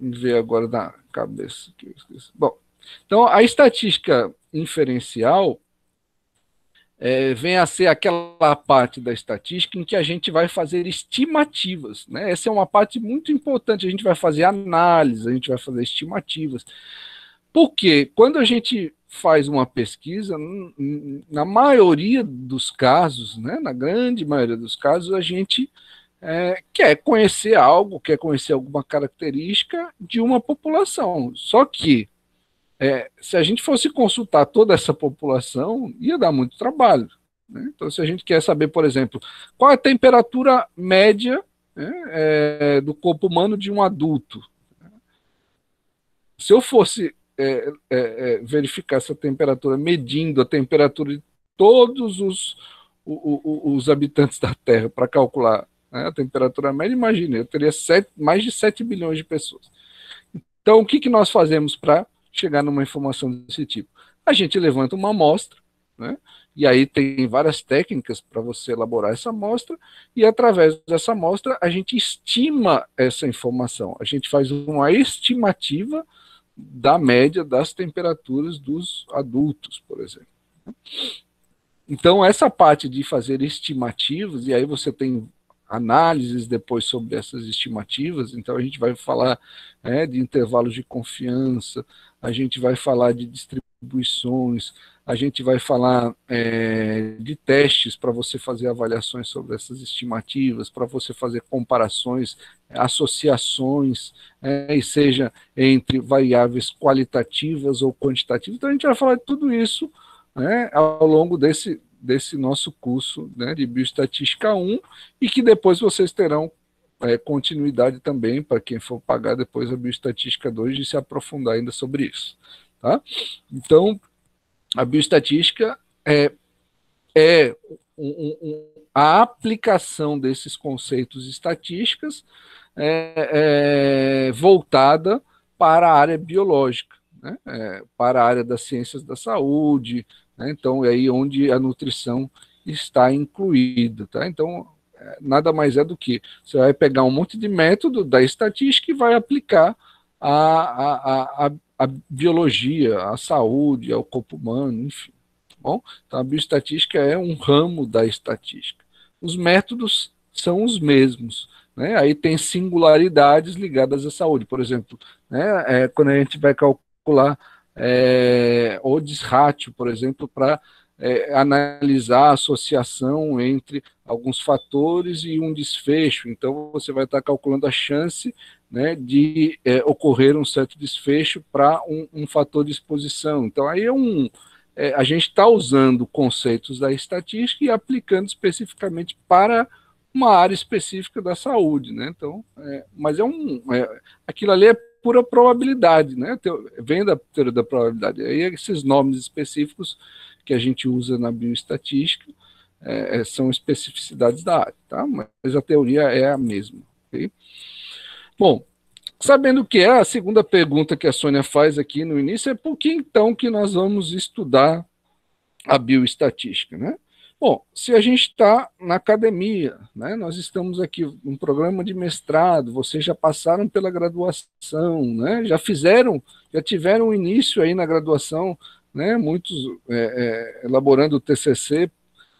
me ver agora na cabeça. Bom, então a estatística inferencial vem a ser aquela parte da estatística em que a gente vai fazer estimativas, né? Essa é uma parte muito importante, a gente vai fazer análise, a gente vai fazer estimativas. Porque quando a gente faz uma pesquisa, na maioria dos casos, né, na grande maioria dos casos, a gente quer conhecer algo, quer conhecer alguma característica de uma população. Só que se a gente fosse consultar toda essa população, ia dar muito trabalho. Né? Então, se a gente quer saber, por exemplo, qual é a temperatura média, né, do corpo humano de um adulto, se eu fosse verificar essa temperatura, medindo a temperatura de todos os habitantes da Terra para calcular, né, a temperatura média, imagine, eu teria mais de 7 bilhões de pessoas. Então, o que nós fazemos para chegar numa informação desse tipo? A gente levanta uma amostra, né, e aí tem várias técnicas para você elaborar essa amostra, e através dessa amostra a gente estima essa informação, a gente faz uma estimativa da média das temperaturas dos adultos, por exemplo. Então, essa parte de fazer estimativas, e aí você tem análises depois sobre essas estimativas, então a gente vai falar de intervalos de confiança, a gente vai falar de distribuições, a gente vai falar de testes para você fazer avaliações sobre essas estimativas, para você fazer comparações, associações, e seja entre variáveis qualitativas ou quantitativas. Então a gente vai falar de tudo isso ao longo desse nosso curso, né, de Bioestatística 1, e que depois vocês terão continuidade também, para quem for pagar depois a Bioestatística 2, de se aprofundar ainda sobre isso. Tá? Então, a bioestatística é a aplicação desses conceitos estatísticos voltada para a área biológica, né? Para a área das ciências da saúde, né? Então, é aí onde a nutrição está incluída. Tá? Então, nada mais é do que você vai pegar um monte de método da estatística e vai aplicar a biologia, a saúde, ao corpo humano, enfim. Bom, então a bioestatística é um ramo da estatística. Os métodos são os mesmos, né? Aí tem singularidades ligadas à saúde. Por exemplo, né, quando a gente vai calcular odds ratio, por exemplo, para analisar a associação entre alguns fatores e um desfecho. Então, você vai estar calculando a chance, né, de ocorrer um certo desfecho para um fator de exposição. Então, aí a gente está usando conceitos da estatística e aplicando especificamente para uma área específica da saúde, né? Então, mas aquilo ali é pura probabilidade, né? Vem da teoria da probabilidade. Aí esses nomes específicos que a gente usa na bioestatística são especificidades da área, tá? Mas a teoria é a mesma. Okay? Bom, sabendo que a segunda pergunta que a Sônia faz aqui no início é por que então que nós vamos estudar a bioestatística, né? Bom, se a gente está na academia, né, nós estamos aqui num programa de mestrado, vocês já passaram pela graduação, né, já tiveram um início aí na graduação, né, muitos elaborando o TCC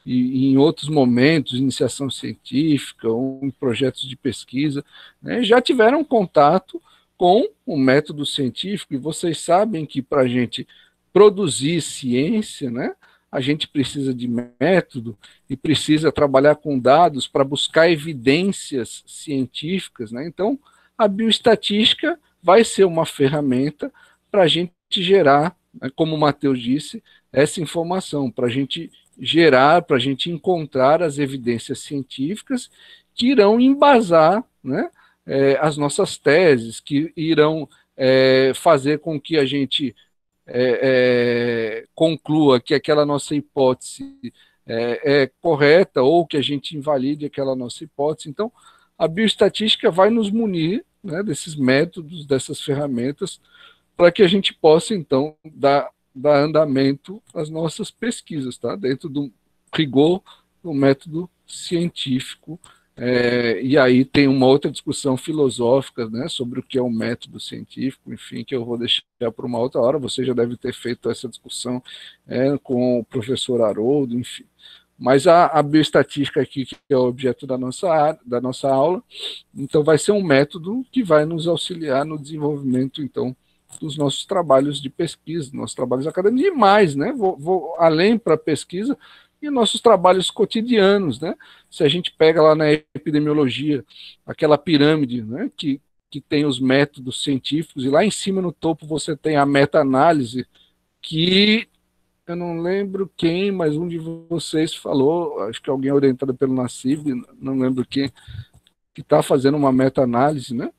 e em outros momentos, iniciação científica ou em projetos de pesquisa, né, já tiveram contato com o método científico, e vocês sabem que para a gente produzir ciência, né, a gente precisa de método e precisa trabalhar com dados para buscar evidências científicas, né? Então, a bioestatística vai ser uma ferramenta para a gente gerar, né, como o Matheus disse, essa informação, para a gente gerar, para a gente encontrar as evidências científicas que irão embasar, né, as nossas teses, que irão fazer com que a gente conclua que aquela nossa hipótese é correta ou que a gente invalide aquela nossa hipótese. Então, a bioestatística vai nos munir, né, desses métodos, dessas ferramentas, para que a gente possa, então, dar andamento às nossas pesquisas, tá? Dentro do rigor do método científico E aí tem uma outra discussão filosófica, né, sobre o que é um método científico, enfim, que eu vou deixar para uma outra hora. Você já deve ter feito essa discussão com o professor Haroldo, enfim. Mas a bioestatística aqui, que é o objeto da nossa aula, então vai ser um método que vai nos auxiliar no desenvolvimento, então, dos nossos trabalhos de pesquisa, nossos trabalhos acadêmicos, e mais, né? Vou além para a pesquisa, e nossos trabalhos cotidianos, né? Se a gente pega lá na epidemiologia, aquela pirâmide, né, que tem os métodos científicos, e lá em cima no topo você tem a meta-análise, que eu não lembro quem, mas um de vocês falou, acho que alguém orientado pelo Nassib, não lembro quem, que está fazendo uma meta-análise, né?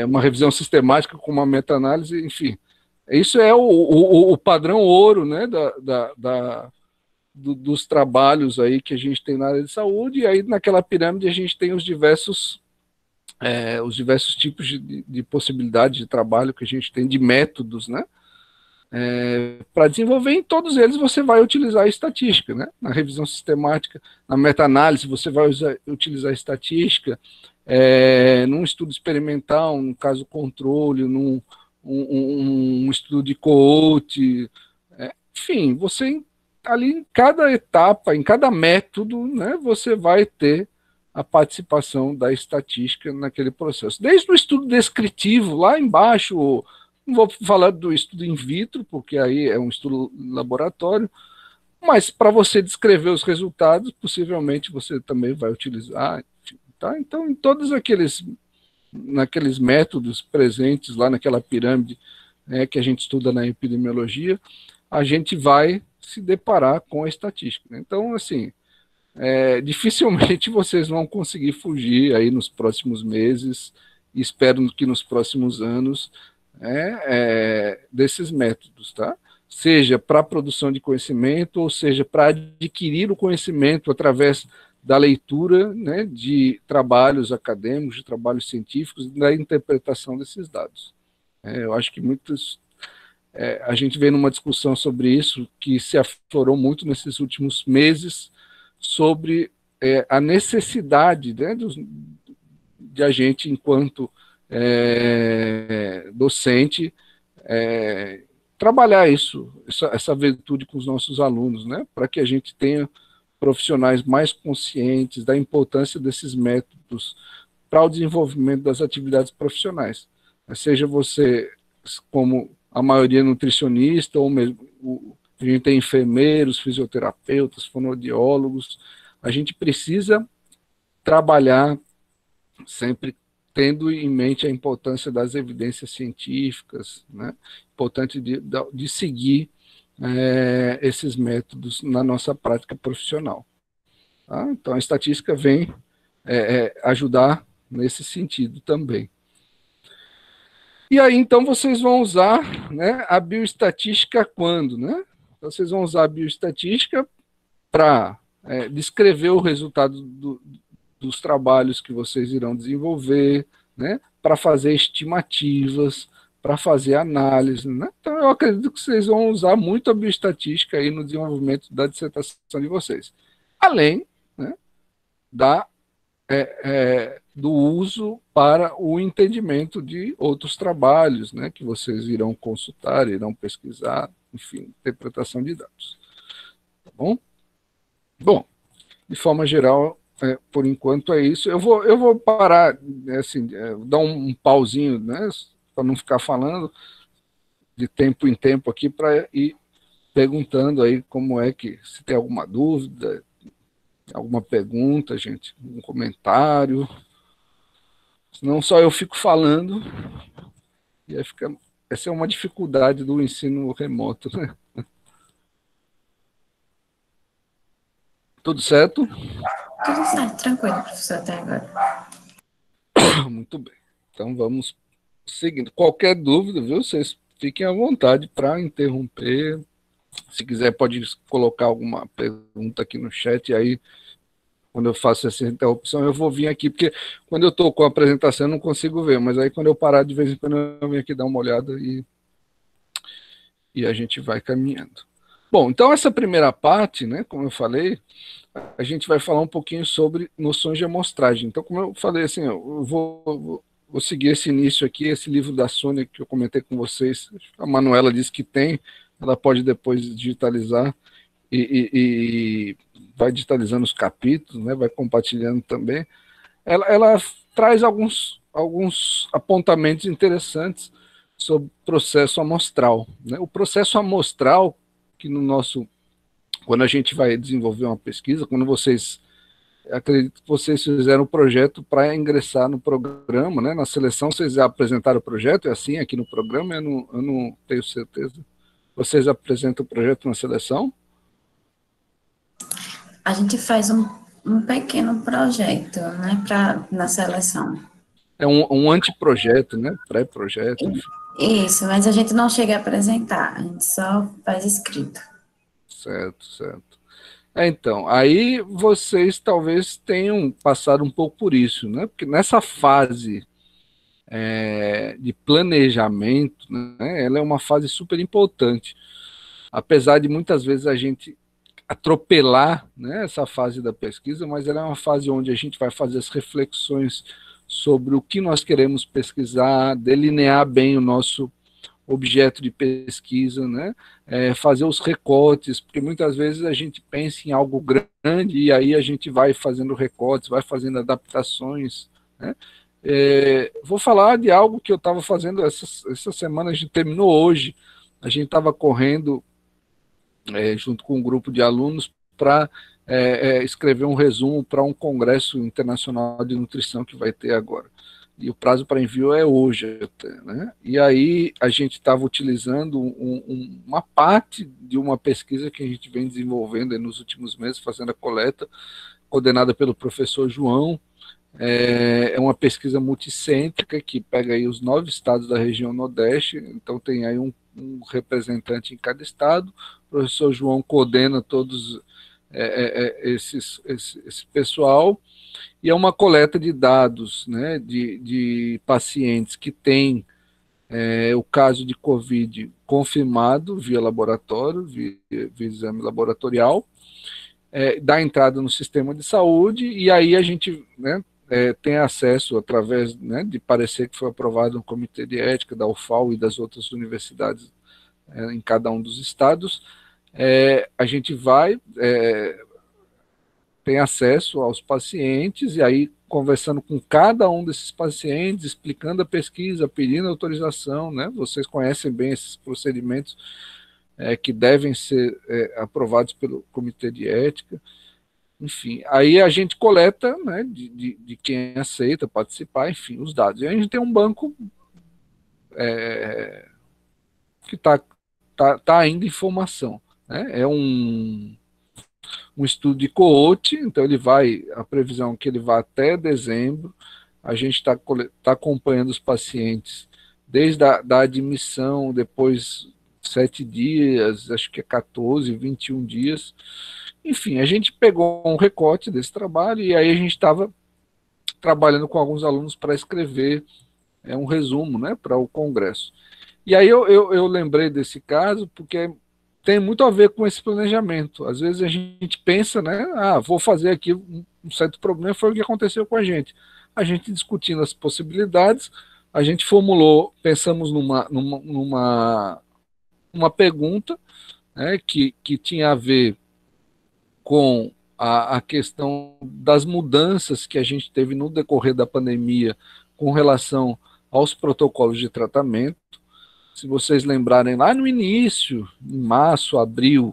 Uma revisão sistemática com uma meta-análise, enfim. Isso é o padrão ouro, né, dos trabalhos aí que a gente tem na área de saúde, e aí naquela pirâmide a gente tem os diversos tipos de possibilidades de trabalho que a gente tem, de métodos, né? Para desenvolver, em todos eles você vai utilizar a estatística, né? Na revisão sistemática, na meta-análise você vai utilizar a estatística, num estudo experimental, num caso controle, num estudo de cohort, enfim, você ali em cada etapa, em cada método, né, você vai ter a participação da estatística naquele processo. Desde o estudo descritivo, lá embaixo, não vou falar do estudo in vitro, porque aí é um estudo laboratório, mas para você descrever os resultados, possivelmente você também vai utilizar. Tá? Então, em todos naqueles métodos presentes lá naquela pirâmide, que a gente estuda na epidemiologia, a gente vai se deparar com a estatística. Então, assim, dificilmente vocês vão conseguir fugir aí nos próximos meses, e espero que nos próximos anos, desses métodos, tá? Seja para a produção de conhecimento, ou seja, para adquirir o conhecimento através da leitura, né, de trabalhos acadêmicos, de trabalhos científicos, e da interpretação desses dados. Eu acho que a gente vê numa discussão sobre isso, que se aflorou muito nesses últimos meses, sobre a necessidade, né, de a gente, enquanto docente, trabalhar essa virtude com os nossos alunos, né, para que a gente tenha profissionais mais conscientes da importância desses métodos para o desenvolvimento das atividades profissionais. Seja você, como a maioria nutricionista, ou mesmo a gente tem enfermeiros, fisioterapeutas, fonoaudiólogos, a gente precisa trabalhar sempre tendo em mente a importância das evidências científicas, né? Importante de seguir esses métodos na nossa prática profissional. Tá? Então, a estatística vem ajudar nesse sentido também. E aí, então, vocês vão usar, né, a bioestatística quando? Né? Então, vocês vão usar a bioestatística para descrever o resultado dos trabalhos que vocês irão desenvolver, né, para fazer estimativas, para fazer análise. Né? Então, eu acredito que vocês vão usar muito a bioestatística aí no desenvolvimento da dissertação de vocês. Além, né, do uso para o entendimento de outros trabalhos, né, que vocês irão consultar, irão pesquisar, enfim, interpretação de dados. Tá bom? Bom, de forma geral, por enquanto é isso. Eu vou parar, assim, dar um pauzinho, né, para não ficar falando de tempo em tempo aqui, para ir perguntando aí como é que, se tem alguma dúvida, alguma pergunta, gente, um comentário. Senão só eu fico falando, e aí essa é uma dificuldade do ensino remoto, né? Tudo certo? Tudo certo, tranquilo, professor, até agora. Muito bem. Então vamos seguindo. Qualquer dúvida, viu? Vocês fiquem à vontade para interromper. Se quiser, pode colocar alguma pergunta aqui no chat, e aí, quando eu faço essa interrupção, eu vou vir aqui, porque quando eu estou com a apresentação eu não consigo ver, mas aí quando eu parar de vez em quando eu venho aqui dar uma olhada e a gente vai caminhando. Bom, então essa primeira parte, né, como eu falei, a gente vai falar um pouquinho sobre noções de amostragem. Então, como eu falei, assim, eu vou seguir esse início aqui, esse livro da Sônia que eu comentei com vocês. A Manuela disse que tem, ela pode depois digitalizar e vai digitalizando os capítulos, né, vai compartilhando também. Ela traz alguns apontamentos interessantes sobre o processo amostral, né? O processo amostral, que no nosso, quando a gente vai desenvolver uma pesquisa, quando vocês, acredito que vocês fizeram um projeto para ingressar no programa, né? Na seleção, vocês já apresentaram o projeto, é assim aqui no programa, eu não tenho certeza. Vocês apresentam o projeto na seleção? A gente faz um pequeno projeto, né, na seleção. É um anteprojeto, né? Pré-projeto, enfim. Isso, mas a gente não chega a apresentar, a gente só faz escrito. Certo, certo. Então, aí vocês talvez tenham passado um pouco por isso, né? Porque nessa fase de planejamento, né, ela é uma fase super importante. Apesar de muitas vezes a gente atropelar, né, essa fase da pesquisa, mas ela é uma fase onde a gente vai fazer as reflexões sobre o que nós queremos pesquisar, delinear bem o nosso objeto de pesquisa, né? Fazer os recortes, porque muitas vezes a gente pensa em algo grande e aí a gente vai fazendo recortes, vai fazendo adaptações, né? Vou falar de algo que eu estava fazendo essa semana, a gente terminou hoje, a gente estava correndo junto com um grupo de alunos para escrever um resumo para um congresso internacional de nutrição que vai ter agora. E o prazo para envio é hoje até, né? E aí a gente estava utilizando uma parte de uma pesquisa que a gente vem desenvolvendo nos últimos meses, fazendo a coleta, coordenada pelo professor João. É uma pesquisa multicêntrica que pega aí os 9 estados da região Nordeste, então tem aí um representante em cada estado. O professor João coordena todos esse pessoal, e é uma coleta de dados, né, de pacientes que têm o caso de Covid confirmado via laboratório, via exame laboratorial, dá entrada no sistema de saúde, e aí a gente, né, tem acesso através, né, de parecer que foi aprovado no Comitê de Ética da UFAL e das outras universidades em cada um dos estados. A gente vai tem acesso aos pacientes, e aí conversando com cada um desses pacientes, explicando a pesquisa, pedindo autorização, né? Vocês conhecem bem esses procedimentos que devem ser aprovados pelo Comitê de Ética. Enfim, aí a gente coleta, né, de quem aceita participar, enfim, os dados. E a gente tem um banco que tá ainda em formação, né? É um estudo de coorte, então a previsão é que ele vai até dezembro. A gente está acompanhando os pacientes desde da admissão, depois 7 dias, acho que é 14, 21 dias. Enfim, a gente pegou um recorte desse trabalho e aí a gente estava trabalhando com alguns alunos para escrever um resumo, né, para o congresso. E aí eu lembrei desse caso porque tem muito a ver com esse planejamento. Às vezes a gente pensa, né, vou fazer aqui um certo problema, foi o que aconteceu com a gente. A gente discutindo as possibilidades, a gente formulou, pensamos numa pergunta, né, que tinha a ver com a questão das mudanças que a gente teve no decorrer da pandemia com relação aos protocolos de tratamento. Se vocês lembrarem, lá no início, em março, abril,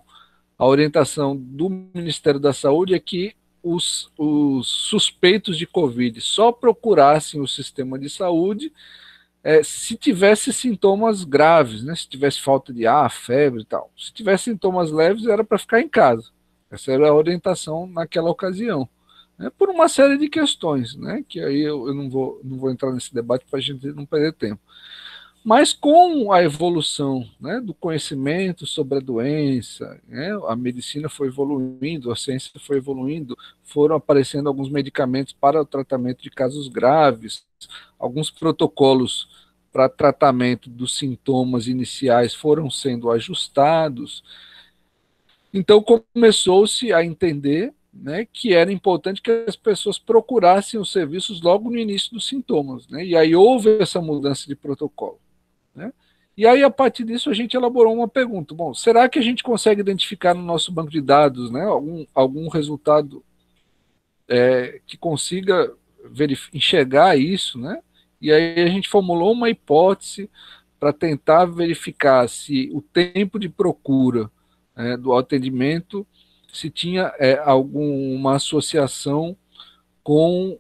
a orientação do Ministério da Saúde é que os suspeitos de Covid só procurassem o sistema de saúde se tivesse sintomas graves, né? Se tivesse falta de ar, febre e tal. Se tivesse sintomas leves, era para ficar em casa. Essa era a orientação naquela ocasião. Né? Por uma série de questões, né? Que aí eu não vou entrar nesse debate para a gente não perder tempo. Mas com a evolução, né, do conhecimento sobre a doença, né, a medicina foi evoluindo, a ciência foi evoluindo, foram aparecendo alguns medicamentos para o tratamento de casos graves, alguns protocolos para tratamento dos sintomas iniciais foram sendo ajustados, Então começou-se a entender, né, que era importante que as pessoas procurassem os serviços logo no início dos sintomas, né, e aí houve essa mudança de protocolo, né. E aí, a partir disso, a gente elaborou uma pergunta. Bom, será que a gente consegue identificar no nosso banco de dados, né, algum resultado que consiga enxergar isso, né? E aí a gente formulou uma hipótese para tentar verificar se o tempo de procura do atendimento, se tinha alguma associação com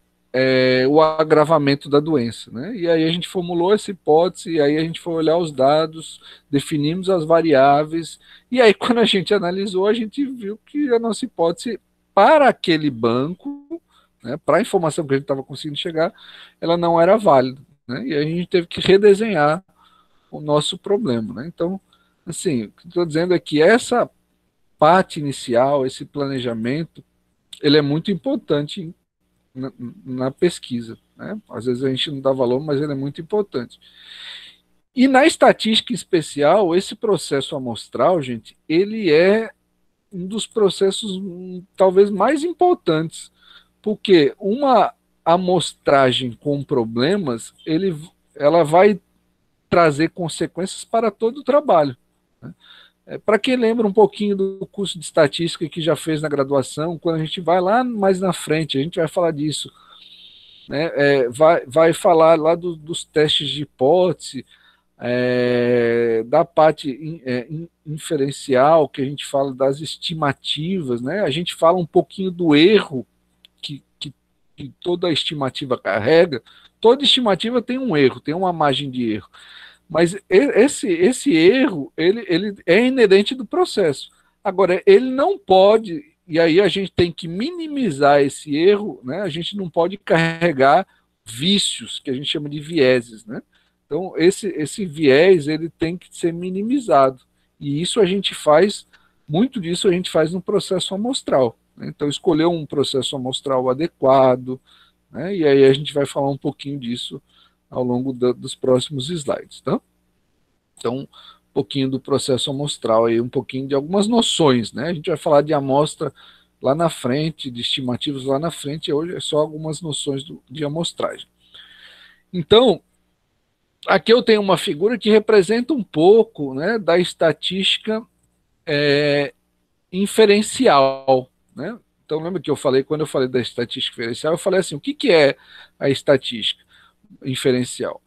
o agravamento da doença, né? E aí a gente formulou essa hipótese, e aí a gente foi olhar os dados, definimos as variáveis, e aí quando a gente analisou, a gente viu que a nossa hipótese para aquele banco, né, para a informação que a gente estava conseguindo chegar, ela não era válida, né? E aí a gente teve que redesenhar o nosso problema, né? Então, assim, o que estou dizendo é que essa parte inicial, esse planejamento, ele é muito importante na pesquisa, né? Às vezes a gente não dá valor, mas ele é muito importante. E na estatística especial, esse processo amostral, gente, ele é um dos processos talvez mais importantes, porque uma amostragem com problemas, ela vai trazer consequências para todo o trabalho, né? Para quem lembra um pouquinho do curso de estatística que já fez na graduação, quando a gente vai lá mais na frente, a gente vai falar disso, né? Vai falar lá dos testes de hipótese, da parte inferencial, que a gente fala das estimativas, né? A gente fala um pouquinho do erro que toda estimativa carrega. Toda estimativa tem um erro, tem uma margem de erro. Mas esse erro, ele é inerente do processo. Agora, ele não pode, e aí a gente tem que minimizar esse erro, né? A gente não pode carregar vícios, que a gente chama de vieses, né? Então, esse viés, ele tem que ser minimizado. E isso a gente faz, muito disso a gente faz no processo amostral, né? Então, escolher um processo amostral adequado, né? E aí a gente vai falar um pouquinho disso ao longo dos próximos slides, tá? Então, um pouquinho do processo amostral aí, um pouquinho de algumas noções, né? A gente vai falar de amostra lá na frente, de estimativas lá na frente, e hoje é só algumas noções de amostragem. Então, aqui eu tenho uma figura que representa um pouco, né, da estatística inferencial, né? Então, lembra que eu falei, quando eu falei da estatística inferencial, eu falei assim, o que é a estatística inferencial?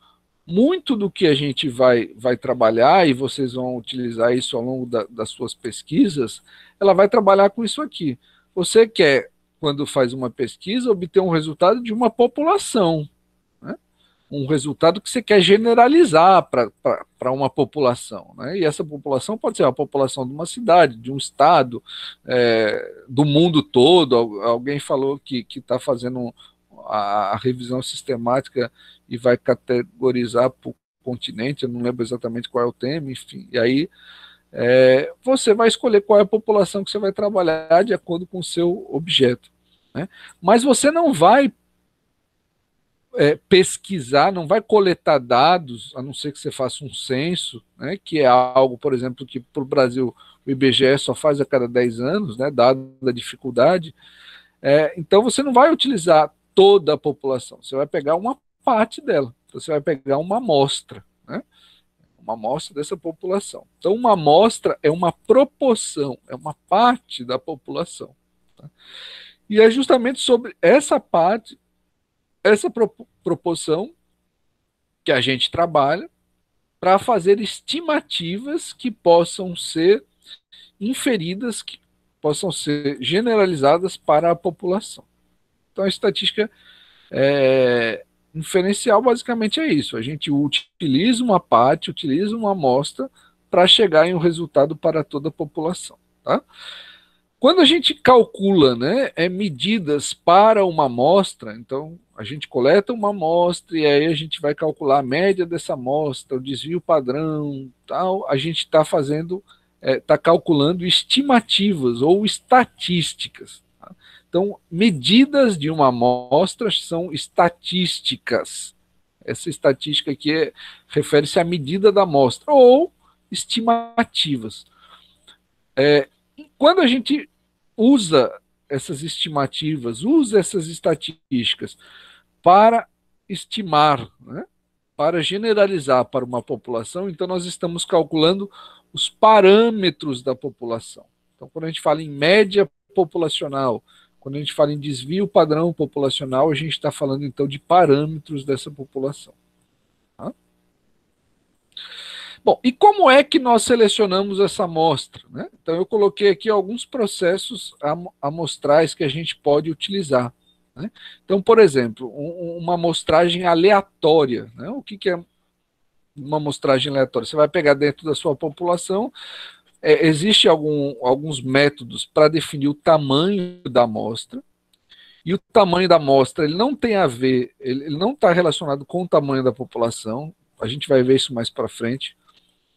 Muito do que a gente vai trabalhar, e vocês vão utilizar isso ao longo das suas pesquisas, ela vai trabalhar com isso aqui. Você quer, quando faz uma pesquisa, obter um resultado de uma população, né? Um resultado que você quer generalizar para uma população, né? E essa população pode ser a população de uma cidade, de um estado, do mundo todo. Alguém falou que está fazendo a revisão sistemática e vai categorizar por continente, eu não lembro exatamente qual é o tema, enfim, e aí você vai escolher qual é a população que você vai trabalhar de acordo com o seu objeto, né? Mas você não vai pesquisar, não vai coletar dados, a não ser que você faça um censo, né, que é algo, por exemplo, que para o Brasil o IBGE só faz a cada 10 anos, né, dado a dificuldade. Então você não vai utilizar toda a população, você vai pegar uma parte dela, você vai pegar uma amostra, né, uma amostra dessa população. Então uma amostra é uma proporção, é uma parte da população, tá? E é justamente sobre essa parte, essa proporção que a gente trabalha para fazer estimativas que possam ser inferidas, que possam ser generalizadas para a população. Então, a estatística inferencial basicamente é isso. A gente utiliza uma parte, utiliza uma amostra para chegar em um resultado para toda a população, tá? Quando a gente calcula, né, medidas para uma amostra, então a gente coleta uma amostra e aí a gente vai calcular a média dessa amostra, o desvio padrão, tal, a gente está fazendo, está calculando estimativas ou estatísticas, tá? Então, medidas de uma amostra são estatísticas. Essa estatística aqui refere-se à medida da amostra, ou estimativas. Quando a gente usa essas estimativas, usa essas estatísticas para estimar, né, para generalizar para uma população, então nós estamos calculando os parâmetros da população. Então, quando a gente fala em média populacional, quando a gente fala em desvio padrão populacional, a gente está falando então de parâmetros dessa população. Tá? Bom, e como é que nós selecionamos essa amostra? Né? Então, eu coloquei aqui alguns processos amostrais que a gente pode utilizar. Né? Então, por exemplo, uma amostragem aleatória. Né? O que é uma amostragem aleatória? Você vai pegar dentro da sua população, existe alguns métodos para definir o tamanho da amostra, e o tamanho da amostra ele não tem a ver, ele não está relacionado com o tamanho da população, a gente vai ver isso mais para frente.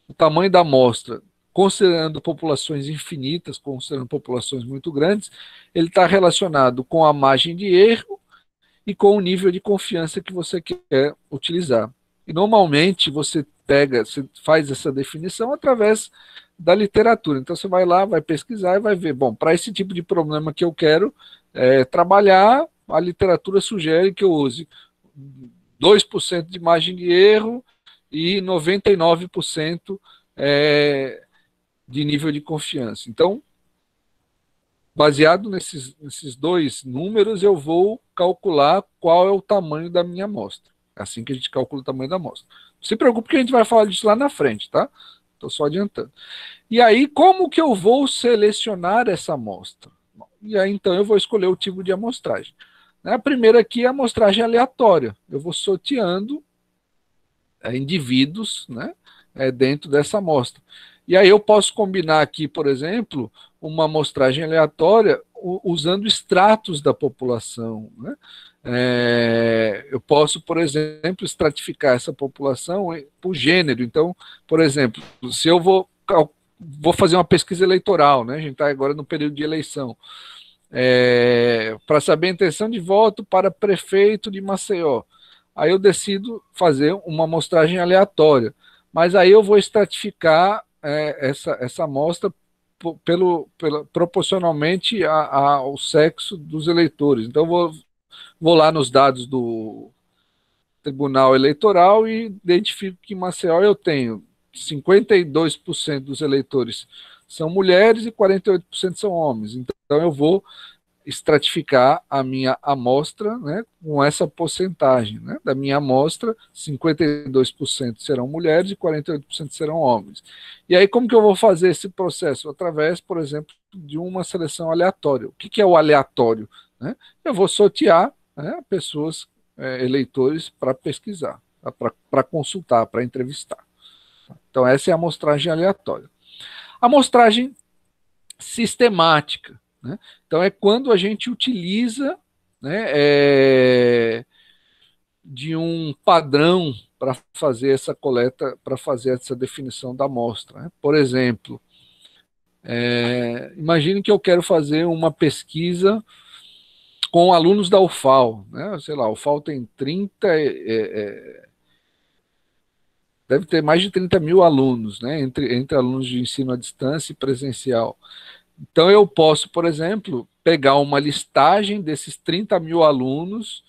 O tamanho da amostra, considerando populações infinitas, considerando populações muito grandes, ele está relacionado com a margem de erro e com o nível de confiança que você quer utilizar. E normalmente você faz essa definição através da literatura. Então você vai lá, vai pesquisar e vai ver, bom, para esse tipo de problema que eu quero trabalhar, a literatura sugere que eu use 2% de margem de erro e 99% de nível de confiança. Então, baseado nesses dois números, eu vou calcular qual é o tamanho da minha amostra. É assim que a gente calcula o tamanho da amostra. Não se preocupe que a gente vai falar disso lá na frente, tá? Estou só adiantando. E aí, como que eu vou selecionar essa amostra? E aí, então, eu vou escolher o tipo de amostragem. A primeira aqui é a amostragem aleatória. Eu vou sorteando indivíduos, né, dentro dessa amostra. E aí eu posso combinar aqui, por exemplo, uma amostragem aleatória usando extratos da população. Né? Eu posso, por exemplo, estratificar essa população por gênero. Então, por exemplo, se eu vou fazer uma pesquisa eleitoral, né? A gente está agora no período de eleição, para saber a intenção de voto para prefeito de Maceió. Aí eu decido fazer uma amostragem aleatória, mas aí eu vou estratificar essa amostra proporcionalmente ao sexo dos eleitores. Então, vou lá nos dados do Tribunal Eleitoral e identifico que em Maceió eu tenho 52% dos eleitores são mulheres e 48% são homens. Então, eu vou estratificar a minha amostra, né, com essa porcentagem. Né, da minha amostra, 52% serão mulheres e 48% serão homens. E aí, como que eu vou fazer esse processo? Através, por exemplo, de uma seleção aleatória. O que é o aleatório? Né? Eu vou sortear, né, pessoas, eleitores, para pesquisar, para consultar, para entrevistar. Então, essa é a amostragem aleatória. A amostragem sistemática. Né? Então, é quando a gente utiliza, né, de um padrão para fazer essa coleta, para fazer essa definição da amostra. Né? Por exemplo, imagine que eu quero fazer uma pesquisa com alunos da UFAL. Né? Sei lá, a UFAL tem 30, deve ter mais de 30 mil alunos, né? entre alunos de ensino à distância e presencial. Então, eu posso, por exemplo, pegar uma listagem desses 30 mil alunos,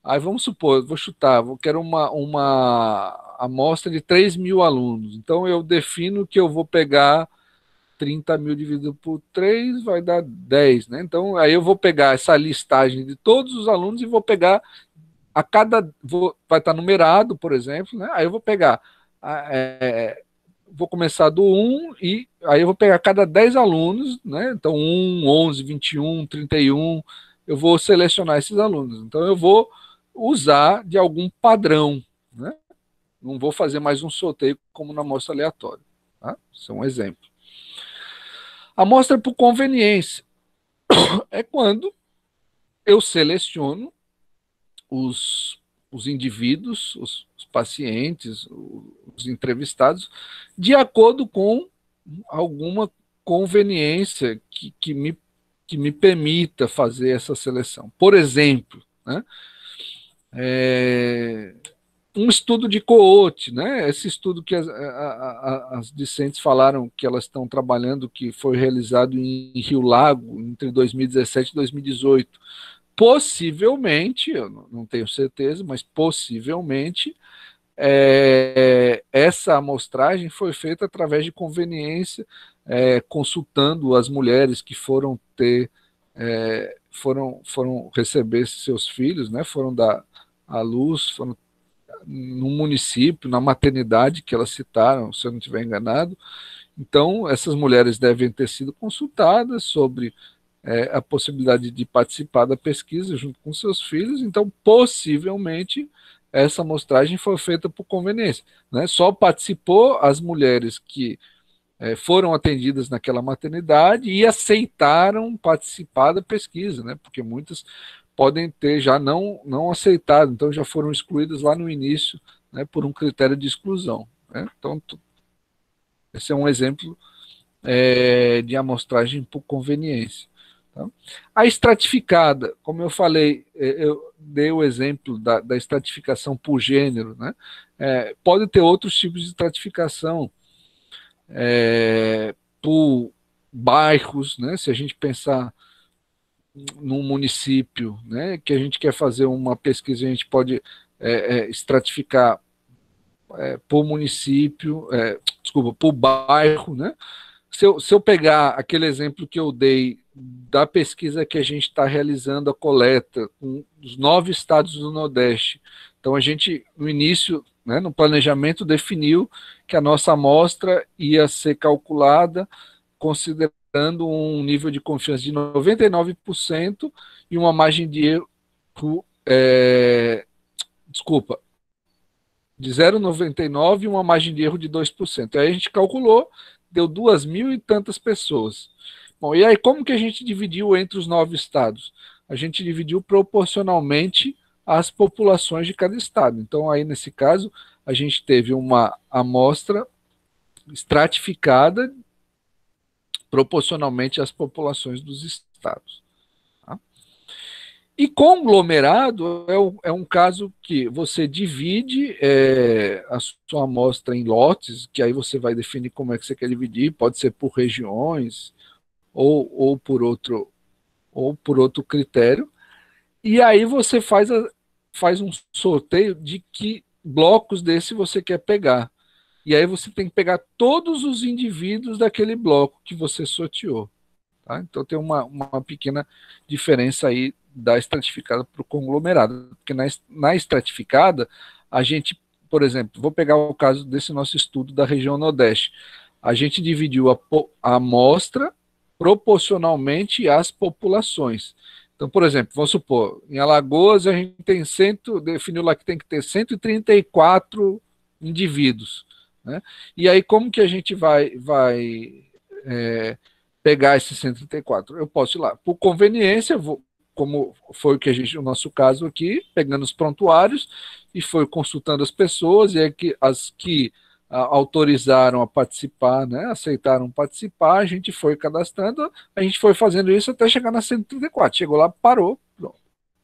aí vamos supor, vou chutar, quero uma amostra de 3 mil alunos. Então, eu defino que eu vou pegar 30 mil dividido por 3, vai dar 10. Né? Então, aí eu vou pegar essa listagem de todos os alunos e vou pegar vai estar numerado, por exemplo, né? Aí eu vou pegar vou começar do 1 e aí eu vou pegar cada 10 alunos, né? Então 1, 11, 21, 31, eu vou selecionar esses alunos. Então eu vou usar de algum padrão, né? Não vou fazer mais um sorteio como na amostra aleatória. Tá? Isso é um exemplo. Amostra por conveniência é quando eu seleciono os indivíduos, os pacientes, os entrevistados, de acordo com alguma conveniência que me permita fazer essa seleção. Por exemplo, né, um estudo de coorte, né? Esse estudo que as discentes falaram que elas estão trabalhando, que foi realizado em Rio Lago entre 2017 e 2018. Possivelmente, eu não tenho certeza, mas possivelmente, essa amostragem foi feita através de conveniência, consultando as mulheres que foram ter, foram receber seus filhos, né? Foram dar à luz, foram no município, na maternidade que elas citaram, se eu não estiver enganado. Então, essas mulheres devem ter sido consultadas sobre a possibilidade de participar da pesquisa junto com seus filhos. Então, possivelmente, essa amostragem foi feita por conveniência, né? Só participou as mulheres que foram atendidas naquela maternidade e aceitaram participar da pesquisa, né? Porque muitas podem ter já não aceitado, então já foram excluídas lá no início, né, por um critério de exclusão, né? Então, esse é um exemplo de amostragem por conveniência. Tá? A estratificada, como eu falei, eu dei o exemplo da estratificação por gênero, né? Pode ter outros tipos de estratificação, por bairros, né? Se a gente pensar num município, né, que a gente quer fazer uma pesquisa, a gente pode estratificar por município, desculpa, por bairro, né? Se eu pegar aquele exemplo que eu dei da pesquisa que a gente está realizando a coleta com os 9 estados do Nordeste, então a gente, no início, né, no planejamento, definiu que a nossa amostra ia ser calculada considerando um nível de confiança de 99% e uma margem de erro, desculpa, de 0,99 e uma margem de erro de 2%. Aí a gente calculou, deu 2.000 e tantas pessoas. Bom, e aí como que a gente dividiu entre os 9 estados? A gente dividiu proporcionalmente às populações de cada estado. Então aí nesse caso a gente teve uma amostra estratificada proporcionalmente às populações dos estados. Tá? E conglomerado é um caso que você divide a sua amostra em lotes, que aí você vai definir como é que você quer dividir, pode ser por regiões ou por outro critério, e aí você faz um sorteio de que blocos desse você quer pegar. E aí você tem que pegar todos os indivíduos daquele bloco que você sorteou. Tá? Então tem uma pequena diferença aí da estratificada para o conglomerado. Porque na estratificada, a gente, por exemplo, vou pegar o caso desse nosso estudo da região Nordeste. A gente dividiu a amostra proporcionalmente às populações. Então, por exemplo, vamos supor, em Alagoas a gente definiu lá que tem que ter 134 indivíduos. Né? E aí, como que a gente vai pegar esses 134? Eu posso ir lá, por conveniência, como foi o nosso caso aqui, pegando os prontuários e foi consultando as pessoas, e aí as que autorizaram a participar, né, aceitaram participar, a gente foi cadastrando, a gente foi fazendo isso até chegar na 134. Chegou lá, parou, pronto.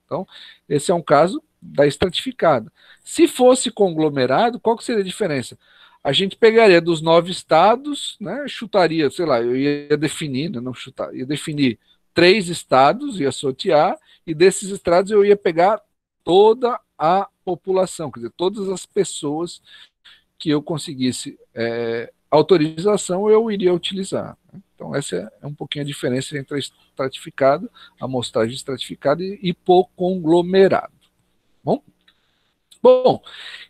Então, esse é um caso da estratificada. Se fosse conglomerado, qual que seria a diferença? A gente pegaria dos 9 estados, né, chutaria, sei lá, eu ia definir, não chutar, ia definir 3 estados, ia sortear, e desses estados eu ia pegar toda a população, quer dizer, todas as pessoas que eu conseguisse autorização, eu iria utilizar. Então, essa é um pouquinho a diferença entre a estratificada, a amostragem estratificada e por conglomerado. Bom,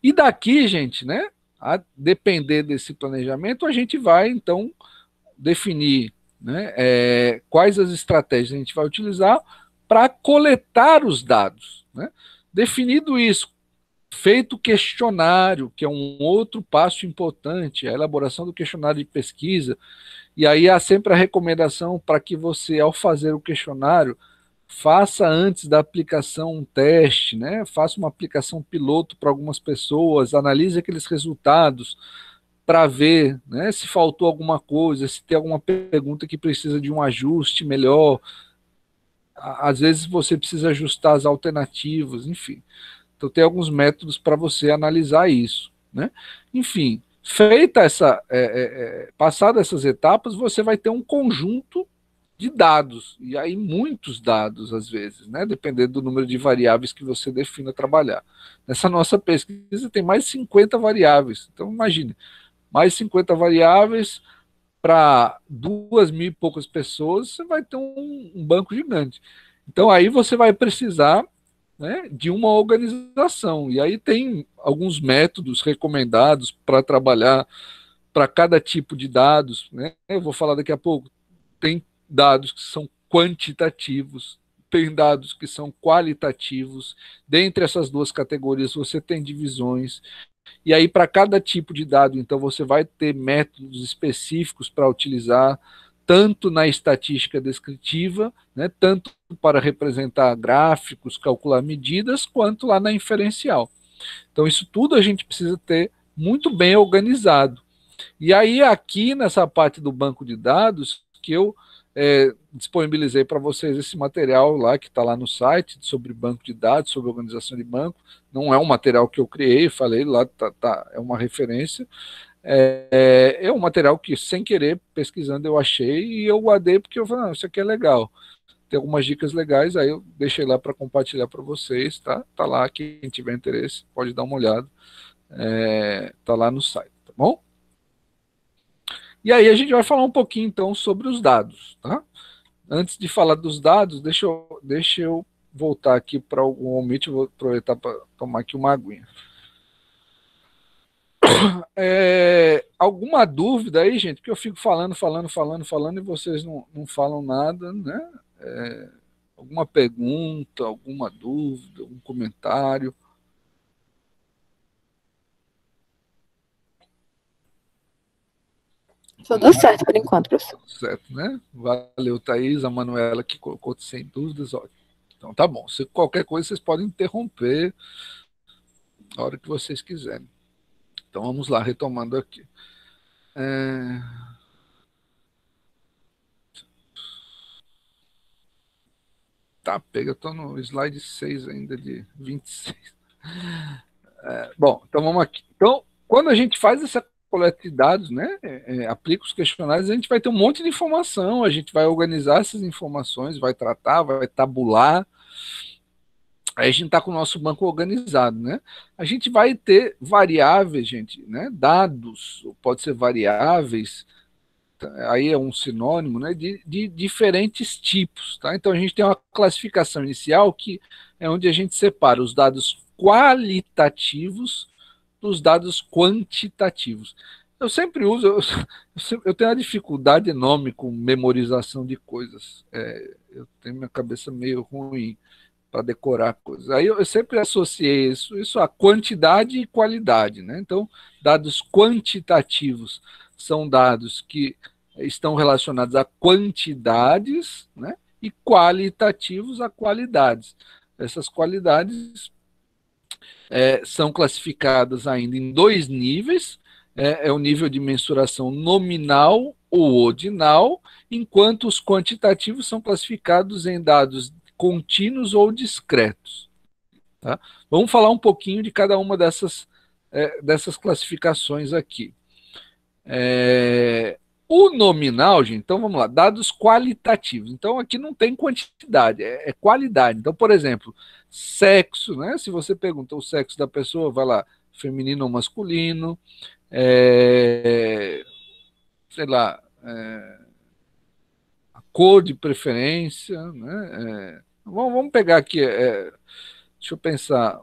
e daqui, gente, né, a depender desse planejamento, a gente vai, então, definir, né, quais as estratégias a gente vai utilizar para coletar os dados. Né? Definido isso, feito o questionário, que é um outro passo importante, a elaboração do questionário de pesquisa, e aí há sempre a recomendação para que você, ao fazer o questionário, faça antes da aplicação um teste, né? Faça uma aplicação piloto para algumas pessoas, analise aqueles resultados para ver, né, se faltou alguma coisa, se tem alguma pergunta que precisa de um ajuste melhor. Às vezes você precisa ajustar as alternativas, enfim. Então tem alguns métodos para você analisar isso, né? Enfim, feita passada essas etapas, você vai ter um conjunto de dados, e aí muitos dados às vezes, né? Dependendo do número de variáveis que você defina trabalhar. Nessa nossa pesquisa tem mais de 50 variáveis, então imagine, mais 50 variáveis para 2.000 e poucas pessoas, você vai ter um banco gigante. Então aí você vai precisar, né, de uma organização. E aí tem alguns métodos recomendados para trabalhar para cada tipo de dados, né? Eu vou falar daqui a pouco. Tem dados que são quantitativos, tem dados que são qualitativos. Dentre essas duas categorias, você tem divisões. E aí, para cada tipo de dado, então, você vai ter métodos específicos para utilizar, tanto na estatística descritiva, né, tanto para representar gráficos, calcular medidas, quanto lá na inferencial. Então, isso tudo a gente precisa ter muito bem organizado. E aí, aqui nessa parte do banco de dados, que eu disponibilizei para vocês esse material lá, que está lá no site, sobre banco de dados, sobre organização de banco. Não é um material que eu criei, falei lá, é uma referência. É um material que, sem querer, pesquisando, eu achei e eu guardei porque eu falei, isso aqui é legal. Tem algumas dicas legais, aí eu deixei lá para compartilhar para vocês, tá? Tá lá, quem tiver interesse pode dar uma olhada. Tá lá no site, tá bom? E aí a gente vai falar um pouquinho, então, sobre os dados, tá? Antes de falar dos dados, deixa eu voltar aqui para algum omite, vou aproveitar para tomar aqui uma aguinha. Alguma dúvida aí, gente? Porque eu fico falando e vocês não falam nada, né? Alguma pergunta, alguma dúvida, algum comentário? Tudo certo por enquanto, professor. Certo, né? Valeu, Thaís, a Manuela que colocou sem dúvidas, ótimo. Então tá bom. Se qualquer coisa vocês podem interromper a hora que vocês quiserem. Então vamos lá, retomando aqui. Tá, pega, eu tô no slide 6 ainda de 26. Bom, então vamos aqui. Então, quando a gente faz essa coleta de dados, né, aplica os questionários, a gente vai ter um monte de informação, a gente vai organizar essas informações, vai tratar, vai tabular. Aí a gente está com o nosso banco organizado, né? A gente vai ter variáveis, gente, né? Dados, pode ser variáveis, aí é um sinônimo, né? De diferentes tipos, tá? Então a gente tem uma classificação inicial que é onde a gente separa os dados qualitativos dos dados quantitativos. Eu sempre uso, eu tenho uma dificuldade enorme com memorização de coisas. Eu tenho minha cabeça meio ruim para decorar coisas. Aí eu sempre associei isso a quantidade e qualidade, né? Então, dados quantitativos são dados que estão relacionados a quantidades, né? E qualitativos a qualidades. Essas qualidades são classificadas ainda em dois níveis, o nível de mensuração nominal ou ordinal, enquanto os quantitativos são classificados em dados contínuos ou discretos. Tá? Vamos falar um pouquinho de cada uma dessas classificações aqui. O nominal, gente, então vamos lá, dados qualitativos. Então aqui não tem quantidade, é qualidade. Então, por exemplo, sexo, né? Se você pergunta o sexo da pessoa, vai lá, feminino ou masculino, sei lá, cor de preferência, né? Vamos pegar aqui, deixa eu pensar,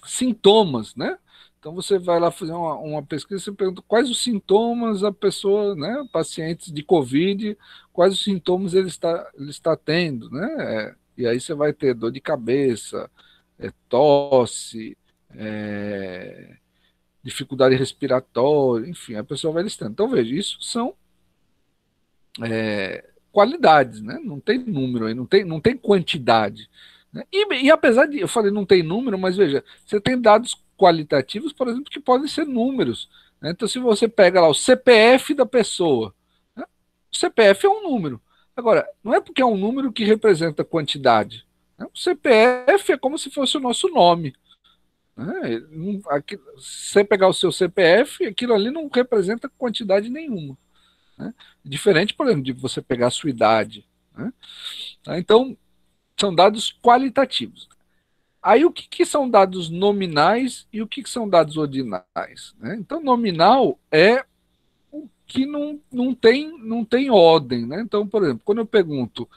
sintomas, né? Então você vai lá fazer uma pesquisa, você pergunta quais os sintomas a pessoa, né, pacientes de COVID, quais os sintomas ele está tendo, né? E aí você vai ter dor de cabeça, tosse, dificuldade respiratória, enfim, a pessoa vai listando. Então, veja, isso são qualidades, né? Não tem número aí, não tem quantidade. Né? E apesar de, eu falei não tem número, mas veja, você tem dados qualitativos, por exemplo, que podem ser números. Né? Então, se você pega lá o CPF da pessoa, né? O CPF é um número. Agora, não é porque é um número que representa quantidade. né? O CPF é como se fosse o nosso nome, né? Se você pegar o seu CPF, aquilo ali não representa quantidade nenhuma, né? Diferente, por exemplo, de você pegar a sua idade, né? Então, são dados qualitativos. Aí, o que são dados nominais e o que são dados ordinais, né? Então, nominal é o que não tem ordem, né? Então, por exemplo, quando eu pergunto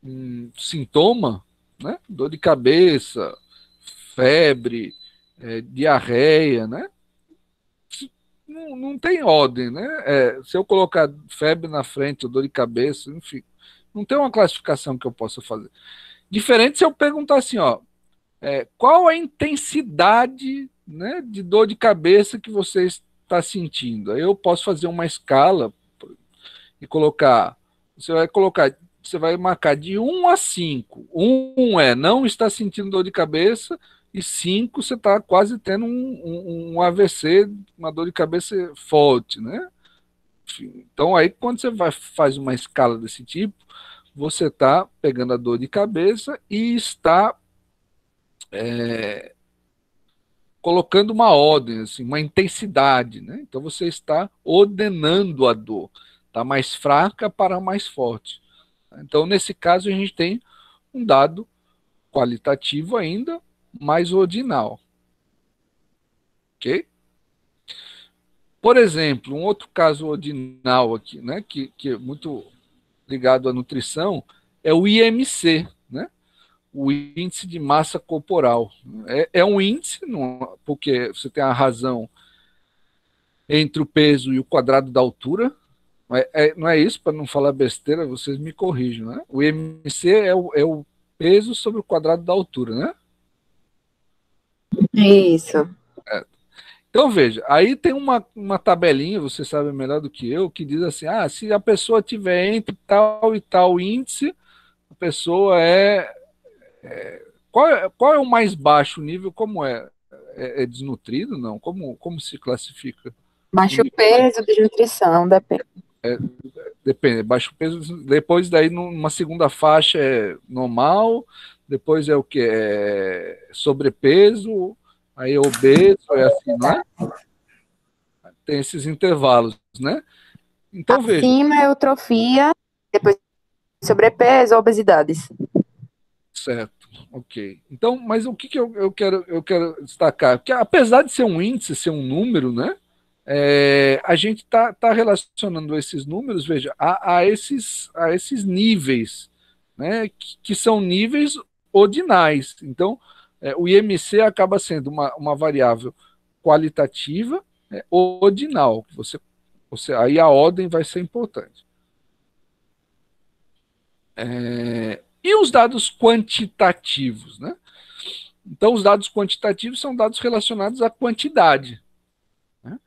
um sintoma, né? Dor de cabeça, febre, diarreia, né? Não tem ordem, né? Se eu colocar febre na frente, ou dor de cabeça, enfim, não tem uma classificação que eu possa fazer. Diferente se eu perguntar assim, ó, qual a intensidade, né, de dor de cabeça que você está sentindo? Aí eu posso fazer uma escala e colocar, você vai marcar de 1 a 5. 1 é não está sentindo dor de cabeça, e 5 você está quase tendo um AVC, uma dor de cabeça forte, né? Então aí quando você faz uma escala desse tipo, você está pegando a dor de cabeça e está colocando uma ordem, assim, uma intensidade, né? Então você está ordenando a dor, tá mais fraca para mais forte. Então nesse caso a gente tem um dado qualitativo ainda, mais ordinal, ok? Por exemplo, um outro caso ordinal aqui, né, que é muito ligado à nutrição, é o IMC, né? O índice de massa corporal. É um índice, porque você tem a razão entre o peso e o quadrado da altura. Não é isso, para não falar besteira, vocês me corrijam, né? O IMC é o peso sobre o quadrado da altura, né? Isso. Então, veja, aí tem uma tabelinha, você sabe melhor do que eu, que diz assim, se a pessoa tiver entre tal e tal índice, a pessoa qual é o mais baixo nível? Como é? É desnutrido? Não? Como se classifica? Baixo peso, desnutrição, depende. Depende, baixo peso, depois daí numa segunda faixa é normal, depois é o que? É sobrepeso, aí é obeso, é assim, não é? Tem esses intervalos, né? Então, veja. Acima é eutrofia, depois sobrepeso, obesidades. Certo, ok. Então, mas o que eu quero destacar? Porque apesar de ser um índice, ser um número, né? A gente tá relacionando esses números, veja, a esses níveis, né? Que são níveis ordinais. Então, o IMC acaba sendo uma variável qualitativa, ordinal. Aí a ordem vai ser importante. E os dados quantitativos, né? Então, os dados quantitativos são dados relacionados à quantidade, né?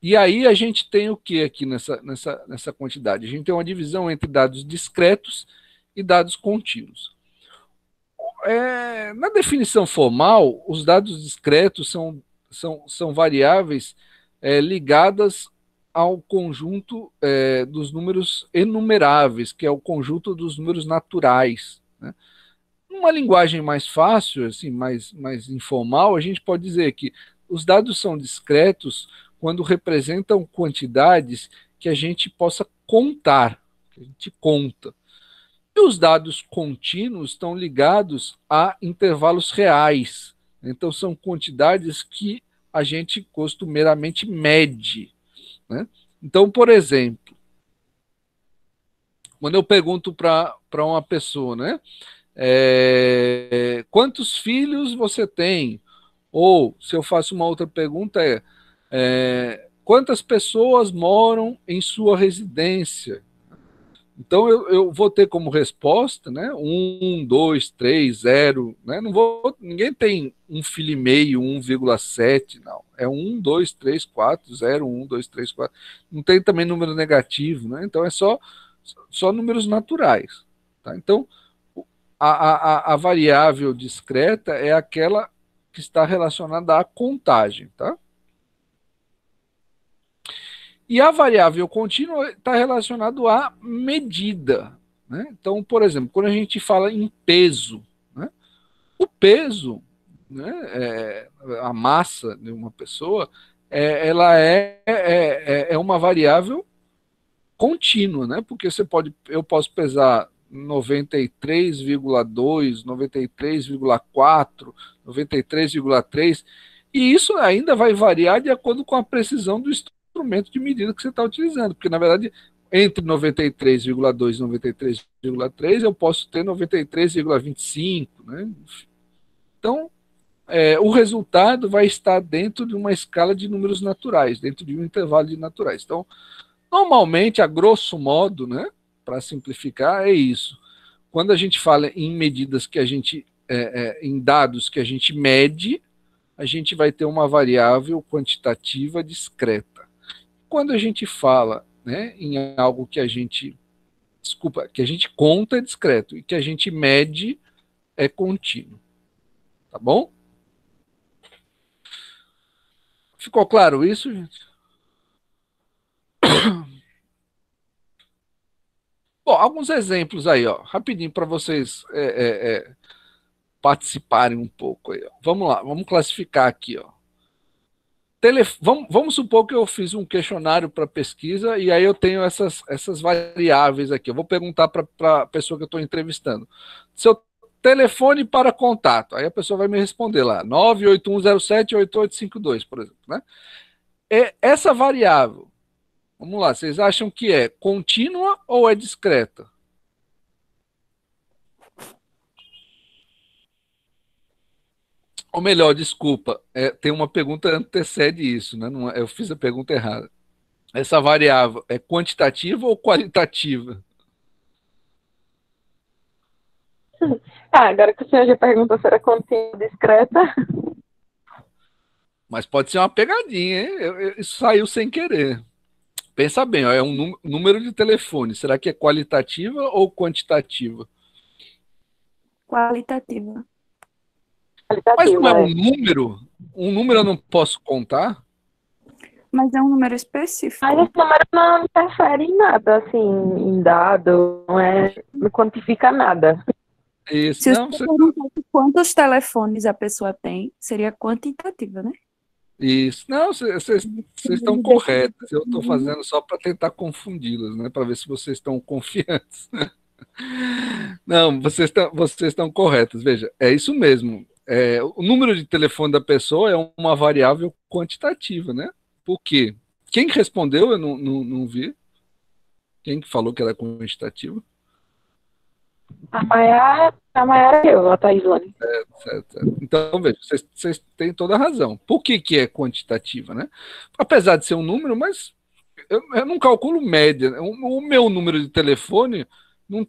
E aí a gente tem o que aqui nessa quantidade? A gente tem uma divisão entre dados discretos e dados contínuos. Na definição formal, os dados discretos são variáveis ligadas ao conjunto dos números enumeráveis, que é o conjunto dos números naturais, né? Numa linguagem mais fácil, assim, mais informal, a gente pode dizer que os dados são discretos quando representam quantidades que a gente possa contar, que a gente conta. E os dados contínuos estão ligados a intervalos reais. Então, são quantidades que a gente costumeiramente mede, né? Então, por exemplo, quando eu pergunto para uma pessoa, né, quantos filhos você tem? Ou, se eu faço uma outra pergunta, quantas pessoas moram em sua residência? Então, eu vou ter como resposta, né, 1, 2, 3, 0, né? Ninguém tem 1,5, 1,7, não. É 1, 2, 3, 4, 0, 1, 2, 3, 4. Não tem também número negativo, né? Então, é só números naturais, tá? Então, a variável discreta é aquela que está relacionada à contagem, tá? E a variável contínua está relacionado à medida, né? Então, por exemplo, quando a gente fala em peso, né? O peso, né, a massa de uma pessoa, ela é uma variável contínua, né? Porque eu posso pesar 93,2, 93,4, 93,3, e isso ainda vai variar de acordo com a precisão do instrumento de medida que você está utilizando, porque na verdade entre 93,2 e 93,3 eu posso ter 93,25, né? Então, o resultado vai estar dentro de uma escala de números naturais, dentro de um intervalo de naturais. Então, normalmente, a grosso modo, né, para simplificar, é isso. Quando a gente fala em medidas que a gente, em dados que a gente mede, a gente vai ter uma variável quantitativa discreta. Quando a gente fala, né, em algo que a gente, que a gente conta é discreto e que a gente mede é contínuo. Tá bom? Ficou claro isso, gente? Bom, alguns exemplos aí, ó, rapidinho para vocês participarem um pouco aí. Ó. Vamos lá, vamos classificar aqui, ó. Vamos supor que eu fiz um questionário para pesquisa e aí eu tenho essas variáveis aqui. Eu vou perguntar para a pessoa que eu estou entrevistando. Seu telefone para contato. Aí a pessoa vai me responder lá, 981078852, por exemplo. Né? Essa variável, vamos lá, vocês acham que é contínua ou é discreta? Ou melhor, desculpa, tem uma pergunta que antecede isso, né? Eu fiz a pergunta errada. Essa variável é quantitativa ou qualitativa? Agora que o senhor já perguntou se era contínua discreta. Mas pode ser uma pegadinha, hein? Isso saiu sem querer. Pensa bem, ó, é um número de telefone. Será que é qualitativa ou quantitativa? Qualitativa. Mas não é Qualitativa, um número? Um número eu não posso contar? Mas é um número específico. Mas esse número não interfere em nada, assim, em dado, não quantifica nada. Isso. Se Não, você perguntasse quantos telefones a pessoa tem, seria quantitativa, né? isso. Não, vocês estão corretos. Eu estou fazendo só para tentar confundi-las, né? Para ver se vocês estão confiantes. Não, vocês estão corretos. Veja, é isso mesmo. O número de telefone da pessoa é uma variável quantitativa, né? Por quê? Quem respondeu, eu não vi. Quem que falou que era quantitativa? A Maiara é eu, a Taislane. Certo. Então, veja, vocês têm toda a razão. Por que é quantitativa, né? Apesar de ser um número, mas eu não calculo média. O meu número de telefone não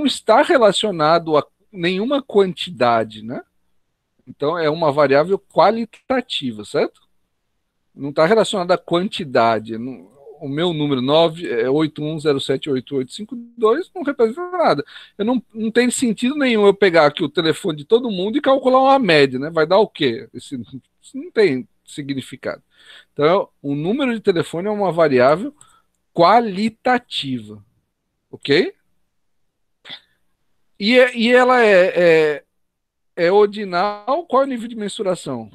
está relacionado a nenhuma quantidade, né? Então, é uma variável qualitativa, certo? Não está relacionado à quantidade. O meu número 81078852 não representa nada. Não tem sentido nenhum eu pegar aqui o telefone de todo mundo e calcular uma média, né? Vai dar o quê? Isso não tem significado. Então, o número de telefone é uma variável qualitativa, ok? E ela é ordinal. Qual é o nível de mensuração?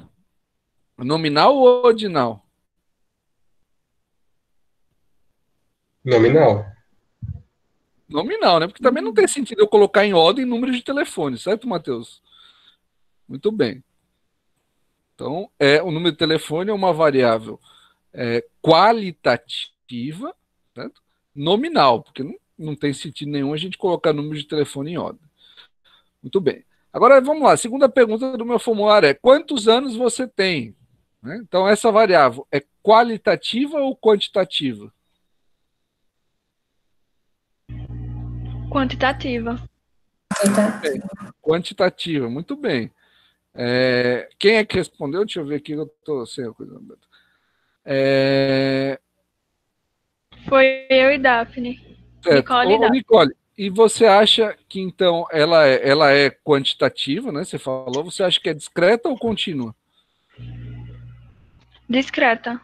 Nominal ou ordinal? Nominal. Nominal, né? Porque também não tem sentido eu colocar em ordem números de telefone, certo, Matheus? Muito bem. Então, o número de telefone é uma variável qualitativa, certo? Nominal, porque não tem sentido nenhum a gente colocar número de telefone em ordem. Muito bem. Agora, vamos lá. A segunda pergunta do meu formulário é: quantos anos você tem? Né? Então, essa variável é qualitativa ou quantitativa? Quantitativa. Quantitativa, muito bem. Quem é que respondeu? Deixa eu ver aqui, eu estou sem a coisa. Foi eu e Daphne. Certo. Nicole e Daphne. Nicole, e você acha que então ela é quantitativa, né? Você falou, você acha que é discreta ou contínua? Discreta.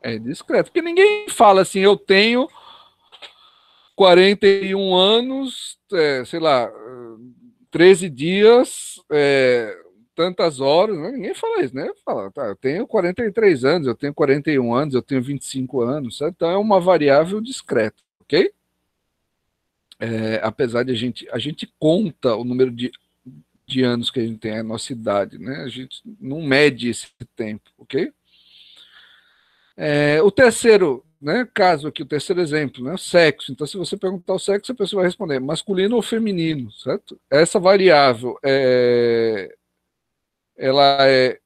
É discreto. Porque ninguém fala assim, eu tenho 41 anos, sei lá, 13 dias, tantas horas, né? Ninguém fala isso, né? Fala, tá, eu tenho 43 anos, eu tenho 41 anos, eu tenho 25 anos, certo? Então é uma variável discreta, ok? Apesar de a gente conta o número de anos que a gente tem, a nossa idade, né? A gente não mede esse tempo, ok? O terceiro, né, caso aqui, o terceiro exemplo, né, o sexo. Então, se você perguntar o sexo, a pessoa vai responder masculino ou feminino, certo? Essa variável, ela é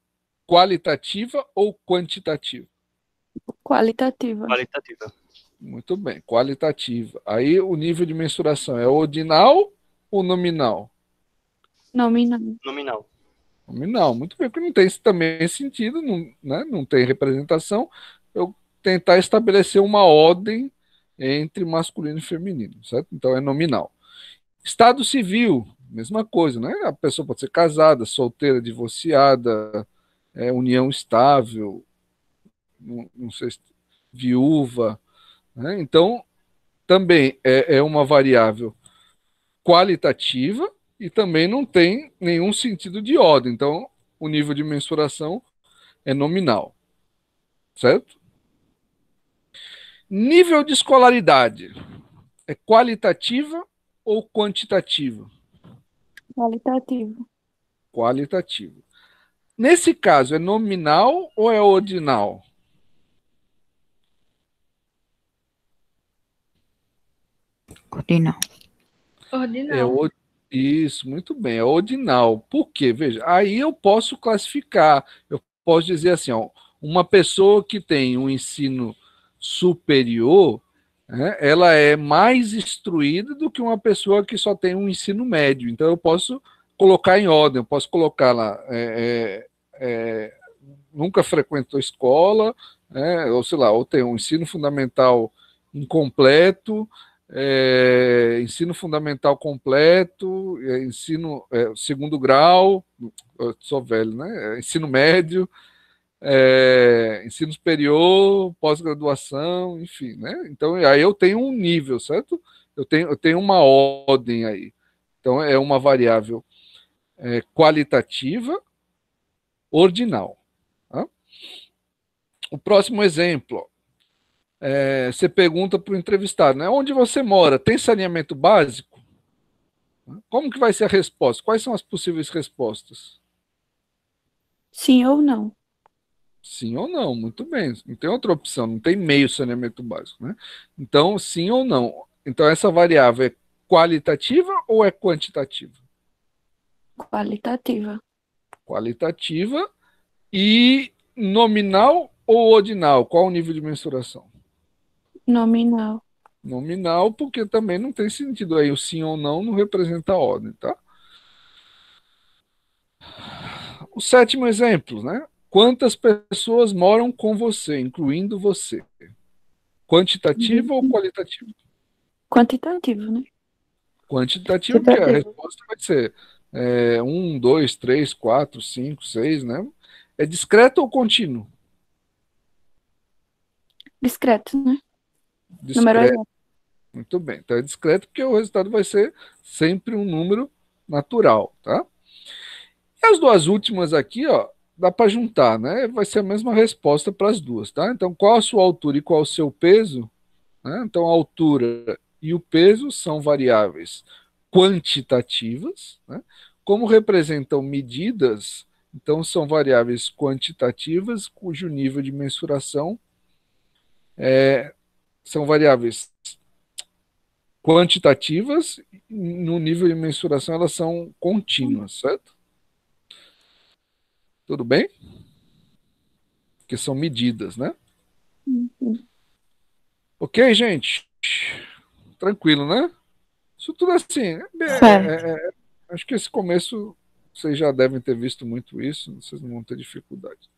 qualitativa ou quantitativa? Qualitativa. Qualitativa. Muito bem, qualitativa. Aí o nível de mensuração é ordinal ou nominal? Nominal. Nominal. Nominal, muito bem, porque não tem também sentido, não, né, não tem representação, eu tentar estabelecer uma ordem entre masculino e feminino, certo? Então é nominal. Estado civil, mesma coisa, né? A pessoa pode ser casada, solteira, divorciada, união estável, não sei, viúva, né? Então também é uma variável qualitativa e também não tem nenhum sentido de ordem. Então o nível de mensuração é nominal, certo? Nível de escolaridade é qualitativa ou quantitativa? Qualitativo. Qualitativa. Nesse caso, é nominal ou é ordinal? Ordinal. Ordinal. Isso, muito bem, é ordinal. Por quê? Veja, aí eu posso classificar, eu posso dizer assim, ó, uma pessoa que tem um ensino superior, né, ela é mais instruída do que uma pessoa que só tem um ensino médio. Então eu posso colocar em ordem, eu posso colocar lá, nunca frequentou escola, né, ou sei lá, ou tem um ensino fundamental incompleto, ensino fundamental completo, ensino segundo grau, eu sou velho, né? Ensino médio, ensino superior, pós-graduação, enfim, né? Então aí eu tenho um nível, certo? Eu tenho uma ordem aí. Então é uma variável qualitativa ordinal. Tá? O próximo exemplo, você pergunta para o entrevistado, né? Onde você mora? Tem saneamento básico? Como que vai ser a resposta? Quais são as possíveis respostas? Sim ou não? Sim ou não, muito bem. Não tem outra opção, não tem meio saneamento básico, né? Então, sim ou não. Então, essa variável é qualitativa ou é quantitativa? Qualitativa. Qualitativa. E nominal ou ordinal? Qual o nível de mensuração? Nominal. Nominal, porque também não tem sentido aí o sim ou não representa a ordem, tá? O sétimo exemplo, né? Quantas pessoas moram com você, incluindo você? Quantitativo ou qualitativo? Quantitativo, né? Quantitativo, porque a resposta vai ser 1, 2, 3, 4, 5, 6, né? É discreto ou contínuo? Discreto, né? Número Discreto. exato. Muito bem. Então é discreto porque o resultado vai ser sempre um número natural, tá? E as duas últimas aqui, ó, dá para juntar, né? Vai ser a mesma resposta para as duas, tá? Então, qual a sua altura e qual o seu peso? Né? Então, a altura e o peso são variáveis quantitativas, né? Como representam medidas, então são variáveis quantitativas cujo nível de mensuração são variáveis quantitativas, no nível de mensuração elas são contínuas, certo? Tudo bem? Que são medidas, né? Ok, gente? Tranquilo, né? Isso tudo assim. Acho que esse começo vocês já devem ter visto muito isso, vocês não vão ter dificuldade.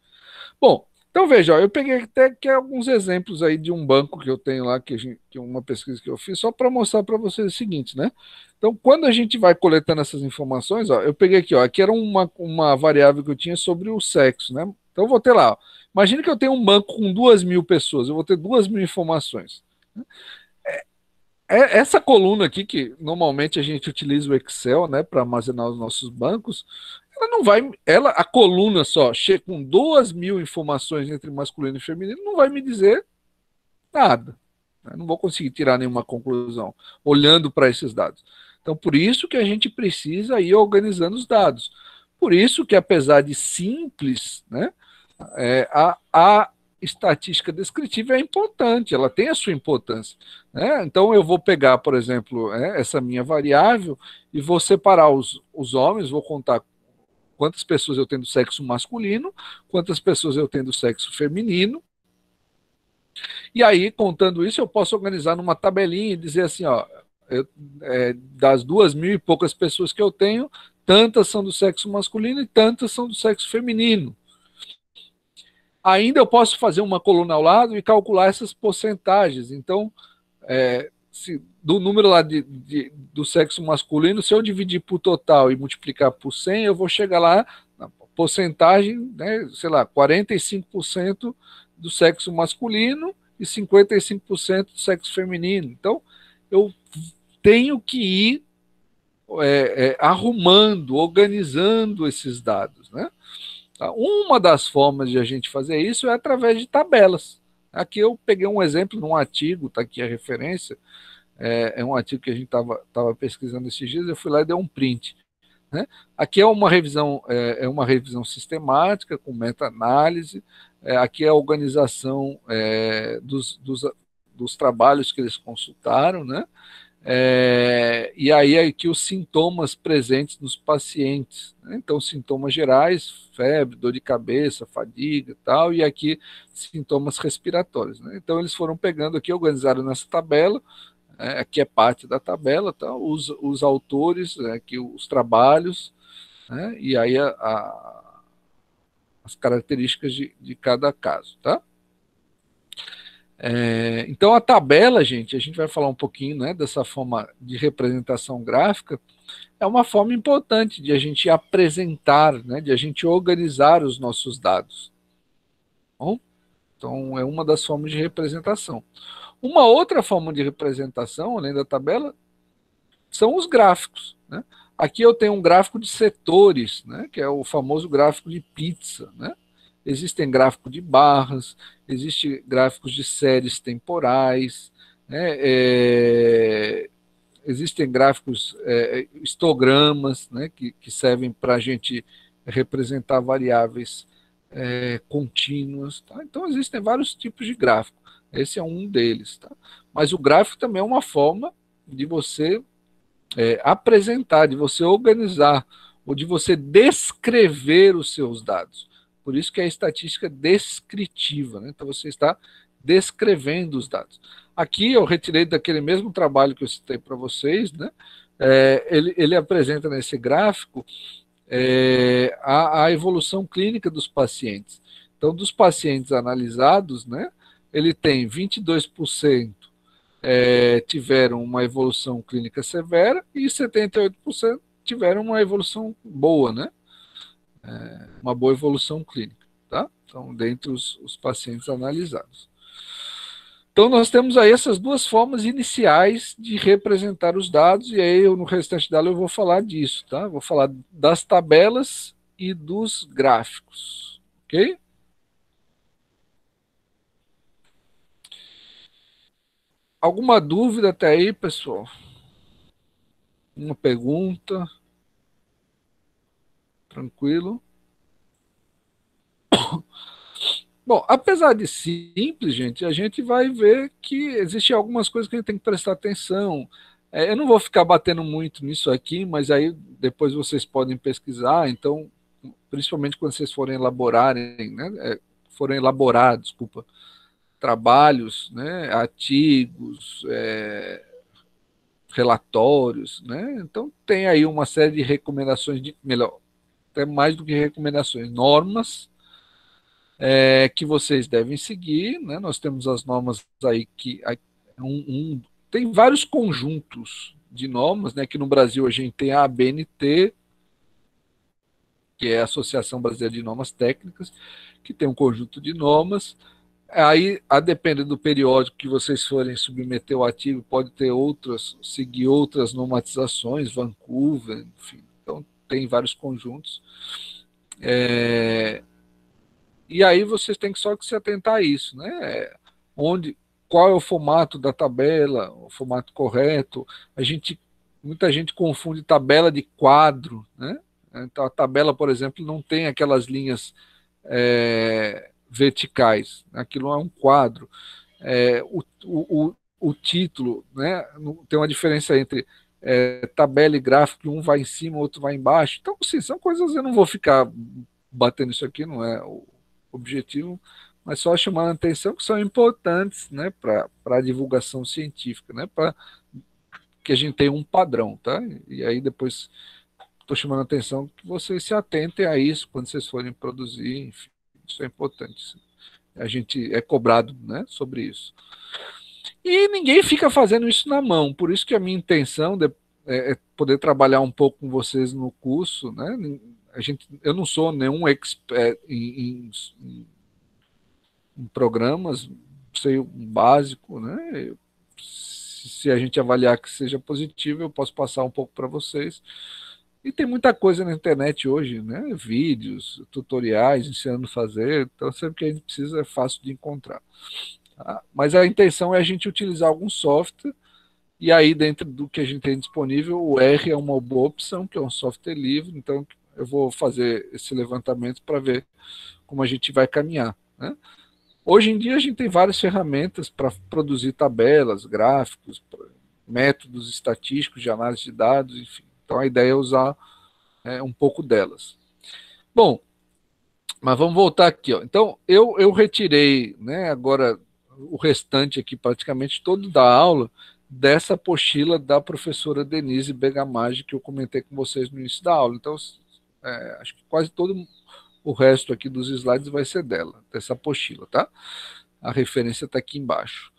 Bom, então veja, ó, eu peguei até aqui alguns exemplos aí de um banco que eu tenho lá, que uma pesquisa que eu fiz, só para mostrar para vocês o seguinte, né? Então, quando a gente vai coletando essas informações, ó, eu peguei aqui, ó, aqui era uma variável que eu tinha sobre o sexo, né? Então, eu vou ter lá, ó, Imagina que eu tenho um banco com 2.000 pessoas, eu vou ter 2.000 informações. Essa coluna aqui, que normalmente a gente utiliza o Excel, né, para armazenar os nossos bancos, ela não vai, a coluna só, com 2.000 informações entre masculino e feminino, não vai me dizer nada. Eu não vou conseguir tirar nenhuma conclusão olhando para esses dados. Então, por isso que a gente precisa ir organizando os dados. Por isso que, apesar de simples, né, a estatística descritiva é importante, ela tem a sua importância. Né? Então, eu vou pegar, por exemplo, essa minha variável e vou separar os homens, vou contar quantas pessoas eu tenho do sexo masculino, quantas pessoas eu tenho do sexo feminino. E aí, contando isso, eu posso organizar numa tabelinha e dizer assim, ó, das 2.000 e poucas pessoas que eu tenho, tantas são do sexo masculino e tantas são do sexo feminino. Ainda eu posso fazer uma coluna ao lado e calcular essas porcentagens. Então, do número lá do sexo masculino, se eu dividir por total e multiplicar por 100, eu vou chegar lá na porcentagem, né, sei lá, 45% do sexo masculino e 55% do sexo feminino. Então, eu tenho que ir arrumando, organizando esses dados, né? Uma das formas de a gente fazer isso é através de tabelas. Aqui eu peguei um exemplo num artigo, está aqui a referência, é um artigo que a gente estava pesquisando esses dias, eu fui lá e dei um print. Né? Aqui é uma revisão sistemática, com meta-análise, aqui é a organização dos trabalhos que eles consultaram, né? E aí aqui os sintomas presentes nos pacientes, né? Então sintomas gerais, febre, dor de cabeça, fadiga e tal, e aqui sintomas respiratórios, né? Então eles foram pegando aqui, organizaram nessa tabela, aqui é parte da tabela, tá? Os autores, aqui os trabalhos, né? E aí as características de cada caso, tá? Então a tabela, gente, a gente vai falar um pouquinho, né, dessa forma de representação gráfica, é uma forma importante de a gente apresentar, né, de a gente organizar os nossos dados. Bom, então é uma das formas de representação. Uma outra forma de representação, além da tabela, são os gráficos. Né? Aqui eu tenho um gráfico de setores, né, que é o famoso gráfico de pizza, né? Existem gráficos de barras, existem gráficos de séries temporais, né? Existem gráficos, histogramas, né? que servem para a gente representar variáveis contínuas. Tá? Então, existem vários tipos de gráfico. Esse é um deles. Tá? Mas o gráfico também é uma forma de você apresentar, de você organizar, ou de você descrever os seus dados. Por isso que é a estatística descritiva, né? Então você está descrevendo os dados. Aqui eu retirei daquele mesmo trabalho que eu citei para vocês, né? Ele apresenta nesse gráfico a evolução clínica dos pacientes. Então, dos pacientes analisados, né, ele tem 22% tiveram uma evolução clínica severa e 78% tiveram uma evolução boa, né? Uma boa evolução clínica, tá? Então, dentre os pacientes analisados. Então, nós temos aí essas duas formas iniciais de representar os dados, e aí no restante da aula eu vou falar disso, tá? Vou falar das tabelas e dos gráficos, ok? Alguma dúvida até aí, pessoal? Uma pergunta? Tranquilo? Bom, apesar de simples, gente, a gente vai ver que existem algumas coisas que a gente tem que prestar atenção. Eu não vou ficar batendo muito nisso aqui, mas aí depois vocês podem pesquisar. Então, principalmente quando vocês forem elaborarem, né, forem elaborar, desculpa, trabalhos, né, artigos, relatórios, né? Então tem aí uma série de recomendações, melhor, até mais do que recomendações, normas que vocês devem seguir, né? Nós temos as normas aí que tem vários conjuntos de normas, né? Que no Brasil a gente tem a ABNT, que é a Associação Brasileira de Normas Técnicas, que tem um conjunto de normas. Aí, a depender do periódico que vocês forem submeter o artigo, pode ter seguir outras normatizações, Vancouver, enfim. Então, tem vários conjuntos. E aí vocês têm só que se atentar a isso, né? Qual é o formato da tabela, o formato correto. Muita gente confunde tabela de quadro, né? Então, a tabela, por exemplo, não tem aquelas linhas verticais. Aquilo é um quadro. O título, né? Tem uma diferença entre tabela e gráfico, um vai em cima, o outro vai embaixo. Então, assim, são coisas, eu não vou ficar batendo isso aqui, não é o objetivo, mas só chamando a atenção que são importantes, né, para a divulgação científica, né, para que a gente tenha um padrão, tá? E aí depois estou chamando a atenção que vocês se atentem a isso quando vocês forem produzir, enfim, isso é importante. A gente é cobrado, né, sobre isso. E ninguém fica fazendo isso na mão, por isso que a minha intenção é poder trabalhar um pouco com vocês no curso, né? Eu não sou nenhum expert em programas, sei o básico, né? Se a gente avaliar que seja positivo, eu posso passar um pouco para vocês. E tem muita coisa na internet hoje, né? Vídeos, tutoriais, ensinando a fazer, então sempre que a gente precisa é fácil de encontrar. Tá? Mas a intenção é a gente utilizar algum software, e aí dentro do que a gente tem disponível, o R é uma boa opção, que é um software livre, então eu vou fazer esse levantamento para ver como a gente vai caminhar, né? Hoje em dia a gente tem várias ferramentas para produzir tabelas, gráficos, métodos estatísticos de análise de dados, enfim. Então a ideia é usar um pouco delas. Bom, mas vamos voltar aqui, ó. Então eu retirei, né, agora o restante aqui, praticamente todo da aula, dessa apostila da professora Denise Begamage, que eu comentei com vocês no início da aula. Então, acho que quase todo o resto aqui dos slides vai ser dela, dessa apostila, tá? A referência está aqui embaixo.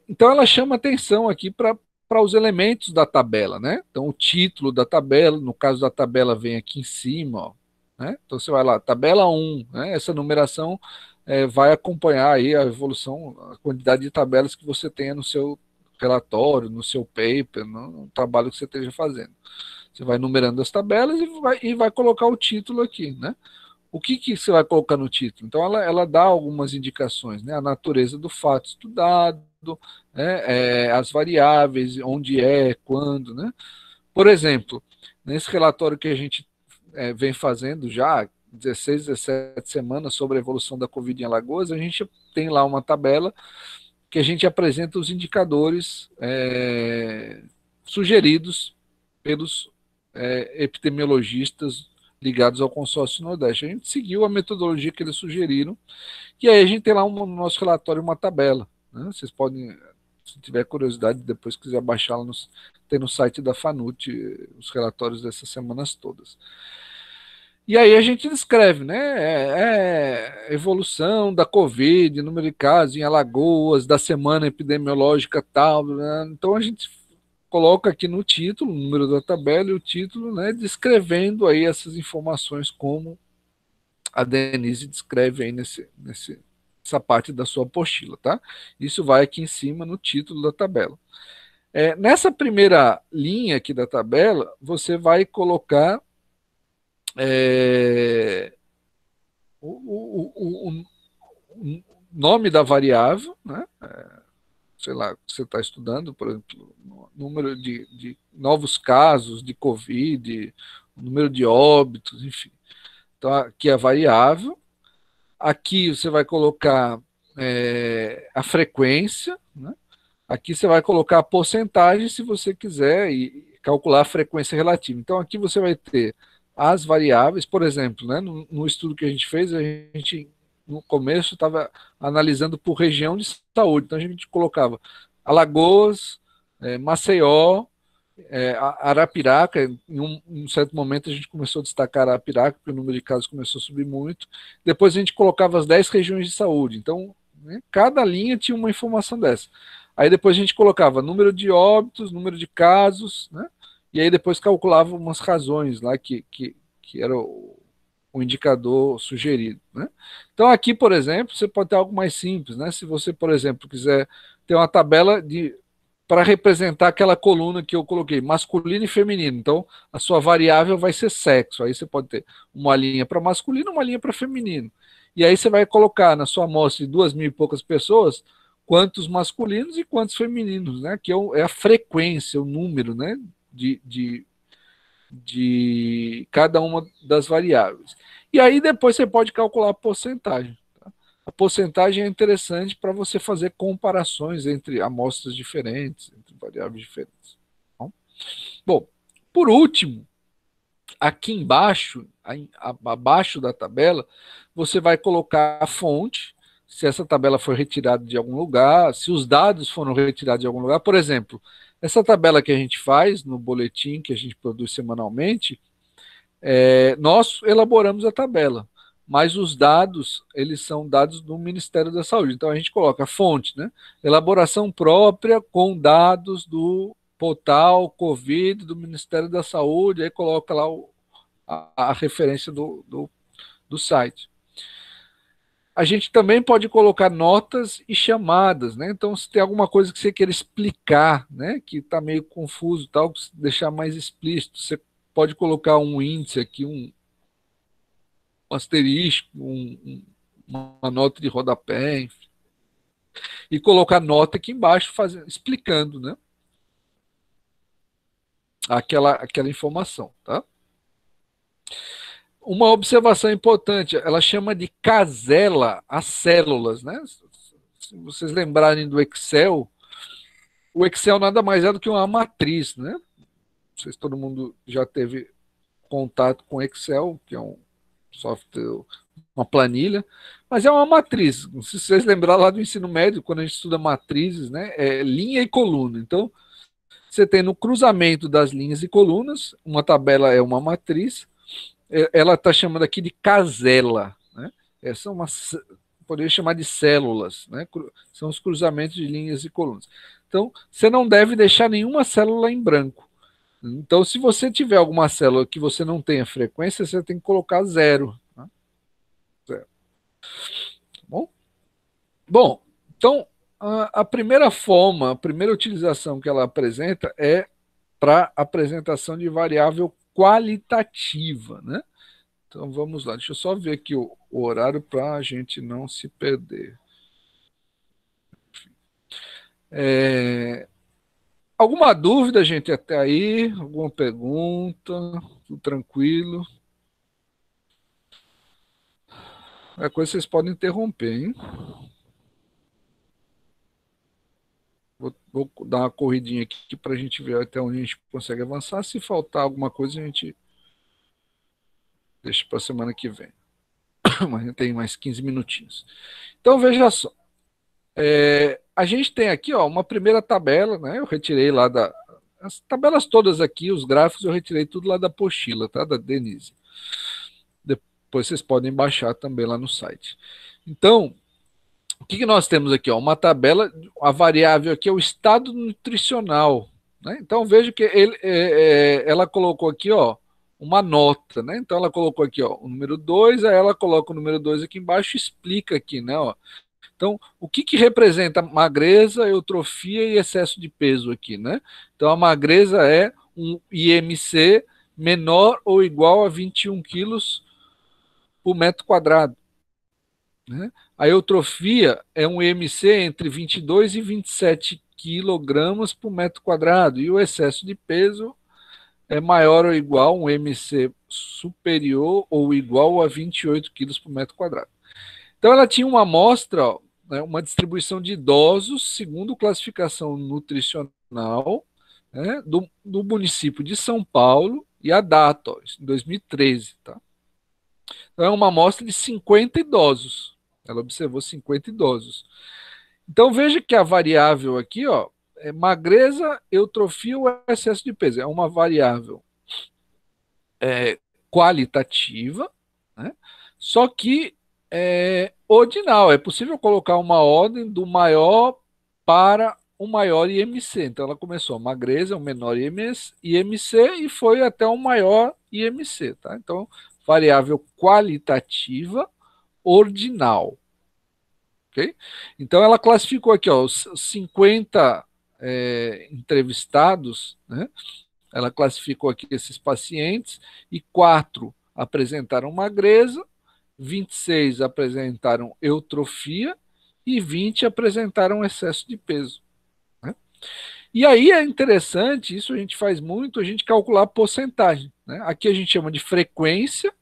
Então, ela chama atenção aqui para os elementos da tabela, né? Então, o título da tabela, no caso da tabela, vem aqui em cima, ó, né? Então, você vai lá, tabela 1, né? Essa numeração vai acompanhar aí a evolução, a quantidade de tabelas que você tenha no seu relatório, no seu paper, no trabalho que você esteja fazendo. Você vai numerando as tabelas e vai colocar o título aqui, né? O que você vai colocar no título? Então, ela dá algumas indicações, né? A natureza do fato estudado, né? As variáveis, onde quando, né? Por exemplo, nesse relatório que a gente vem fazendo já, 16, 17 semanas sobre a evolução da Covid em Alagoas, a gente tem lá uma tabela que a gente apresenta os indicadores sugeridos pelos epidemiologistas ligados ao consórcio Nordeste. A gente seguiu a metodologia que eles sugeriram, e aí a gente tem lá no nosso relatório uma tabela, né? Vocês podem, se tiver curiosidade, depois quiser baixá-la, tem no site da FANUT os relatórios dessas semanas todas. E aí a gente descreve, né, evolução da Covid, número de casos em Alagoas, da semana epidemiológica tal, né? Então a gente coloca aqui no título, o número da tabela e o título, né, descrevendo aí essas informações como a Denise descreve aí nessa parte da sua apostila, tá? Isso vai aqui em cima no título da tabela. Nessa primeira linha aqui da tabela, você vai colocar o nome da variável, né? Sei lá, você está estudando, por exemplo, número de novos casos de Covid, número de óbitos, enfim. Então, aqui é a variável. Aqui você vai colocar a frequência, né? Aqui você vai colocar a porcentagem, se você quiser, e calcular a frequência relativa. Então, aqui você vai ter as variáveis, por exemplo, né, no estudo que a gente fez, a gente no começo estava analisando por região de saúde, então a gente colocava Alagoas, Maceió, Arapiraca. Em um certo momento a gente começou a destacar Arapiraca, porque o número de casos começou a subir muito. Depois a gente colocava as 10 regiões de saúde, então, né, cada linha tinha uma informação dessa. Aí depois a gente colocava número de óbitos, número de casos, né? E aí depois calculava umas razões lá que que era o indicador sugerido, né? Então aqui, por exemplo, você pode ter algo mais simples, né? Se você, por exemplo, quiser ter uma tabela para representar aquela coluna que eu coloquei, masculino e feminino. Então, a sua variável vai ser sexo. Aí você pode ter uma linha para masculino, uma linha para feminino. E aí você vai colocar na sua amostra de 2.000 e poucas pessoas quantos masculinos e quantos femininos, né? Que é a frequência, o número, né? De cada uma das variáveis. E aí depois você pode calcular a porcentagem. Tá? A porcentagem é interessante para você fazer comparações entre amostras diferentes, entre variáveis diferentes. Bom, por último, aqui embaixo, abaixo da tabela, você vai colocar a fonte, se essa tabela foi retirada de algum lugar, se os dados foram retirados de algum lugar. Por exemplo, essa tabela que a gente faz no boletim que a gente produz semanalmente, nós elaboramos a tabela, mas os dados, eles são dados do Ministério da Saúde. Então a gente coloca a fonte, né? Elaboração própria com dados do portal Covid do Ministério da Saúde, aí coloca lá a referência do site. A gente também pode colocar notas e chamadas, né? Então, se tem alguma coisa que você queira explicar, né, que está meio confuso, tal, deixar mais explícito, você pode colocar um índice aqui, um asterisco, uma nota de rodapé, enfim, e colocar nota aqui embaixo, explicando, né, aquela informação, tá? Uma observação importante, ela chama de casela as células, né? Se vocês lembrarem do Excel, o Excel nada mais é do que uma matriz, né? Não sei se todo mundo já teve contato com Excel, que é um software, uma planilha, mas é uma matriz. Se vocês lembrarem lá do ensino médio, quando a gente estuda matrizes, né? É linha e coluna. Então, você tem no cruzamento das linhas e colunas, uma tabela é uma matriz, ela está chamando aqui de casela, né? Essa é poderia chamar de células, né? São os cruzamentos de linhas e colunas. Então, você não deve deixar nenhuma célula em branco. Então, se você tiver alguma célula que você não tenha frequência, você tem que colocar 0. Né? 0. Bom, então, a primeira forma, a primeira utilização que ela apresenta é para apresentação de variável qualitativa, né? Então vamos lá, deixa eu só ver aqui o horário para a gente não se perder. Alguma dúvida, gente, até aí? Alguma pergunta? Tudo tranquilo? Qualquer coisa vocês podem interromper, hein? Vou dar uma corridinha aqui para a gente ver até onde a gente consegue avançar. Se faltar alguma coisa, a gente deixa para a semana que vem. Mas a gente tem mais 15 minutinhos. Então, veja só. A gente tem aqui uma primeira tabela, né? Eu retirei lá as tabelas todas aqui, os gráficos, eu retirei tudo lá da apostila, tá? Da Denise. Depois vocês podem baixar também lá no site. Então, o que nós temos aqui? Uma tabela, a variável aqui é o estado nutricional. Né? Então, veja que ela colocou aqui uma nota. Né? Então, ela colocou aqui o número 2, aí ela coloca o número 2 aqui embaixo e explica aqui. Né? Então, o que representa magreza, eutrofia e excesso de peso aqui? Né? Então, a magreza é um IMC menor ou igual a 21 quilos por metro quadrado. Né? A eutrofia é um IMC entre 22 e 27 quilogramas por metro quadrado. E o excesso de peso é maior ou igual, um IMC superior ou igual a 28 quilos por metro quadrado. Então, ela tinha uma amostra, né, uma distribuição de idosos, segundo classificação nutricional, né, do município de São Paulo, e a data, em 2013. Tá? Então, é uma amostra de 50 idosos. Ela observou 50 idosos. Então, veja que a variável aqui é magreza, eutrofia ou excesso de peso. É uma variável qualitativa, né? Só que ordinal. É possível colocar uma ordem do maior para o maior IMC. Então, ela começou a magreza, o menor IMC, e foi até o maior IMC, tá? Então, variável qualitativa ordinal. Okay? Então, ela classificou aqui, ó, os 50 entrevistados, né? Ela classificou aqui esses pacientes e 4 apresentaram magreza, 26 apresentaram eutrofia e 20 apresentaram excesso de peso. Né? E aí é interessante, isso a gente faz muito, a gente calcular a porcentagem. Né? Aqui a gente chama de frequência,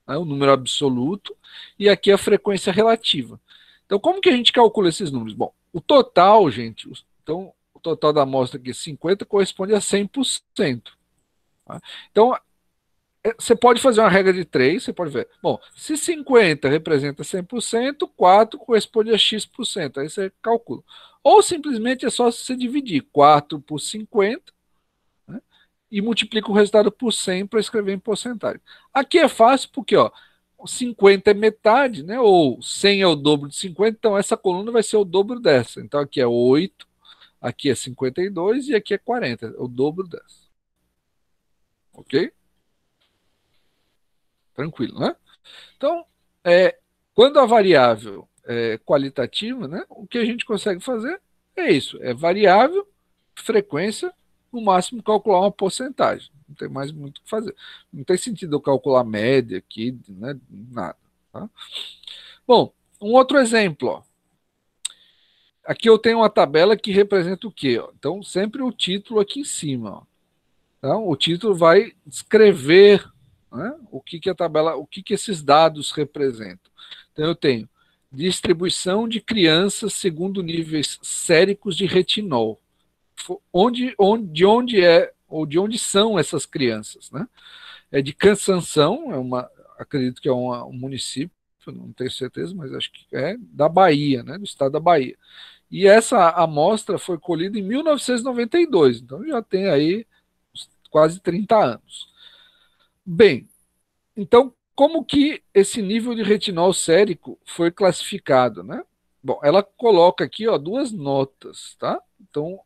né, o número absoluto, e aqui a frequência relativa. Então, como que a gente calcula esses números? Bom, o total, gente, então, o total da amostra aqui, 50, corresponde a 100%. Tá? Então, você pode fazer uma regra de 3, você pode ver. Bom, se 50 representa 100%, 4 corresponde a X%. Aí você calcula. Ou simplesmente é só você dividir 4 por 50, né, e multiplica o resultado por 100 para escrever em porcentagem. Aqui é fácil porque, ó, 50 é metade, né, ou 100 é o dobro de 50, então essa coluna vai ser o dobro dessa. Então aqui é 8, aqui é 52 e aqui é 40, é o dobro dessa. Ok? Tranquilo, né? Então, quando a variável é qualitativa, né, o que a gente consegue fazer é isso, é variável, frequência, no máximo calcular uma porcentagem. Não tem mais muito o que fazer. Não tem sentido eu calcular média aqui, né, nada. Tá? Bom, um outro exemplo. Ó. Aqui eu tenho uma tabela que representa o quê? Ó? Então, sempre o título aqui em cima. Ó. Então, o título vai descrever, né, o que a tabela, o que esses dados representam. Então, eu tenho distribuição de crianças segundo níveis séricos de retinol. De onde são essas crianças, né? É de Cansanção, acredito que é um município, não tenho certeza, mas acho que é da Bahia, né? Do estado da Bahia. E essa amostra foi colhida em 1992, então já tem aí quase 30 anos. Bem, então, como que esse nível de retinol sérico foi classificado, né? Bom, ela coloca aqui, ó, 2 notas, tá? Então,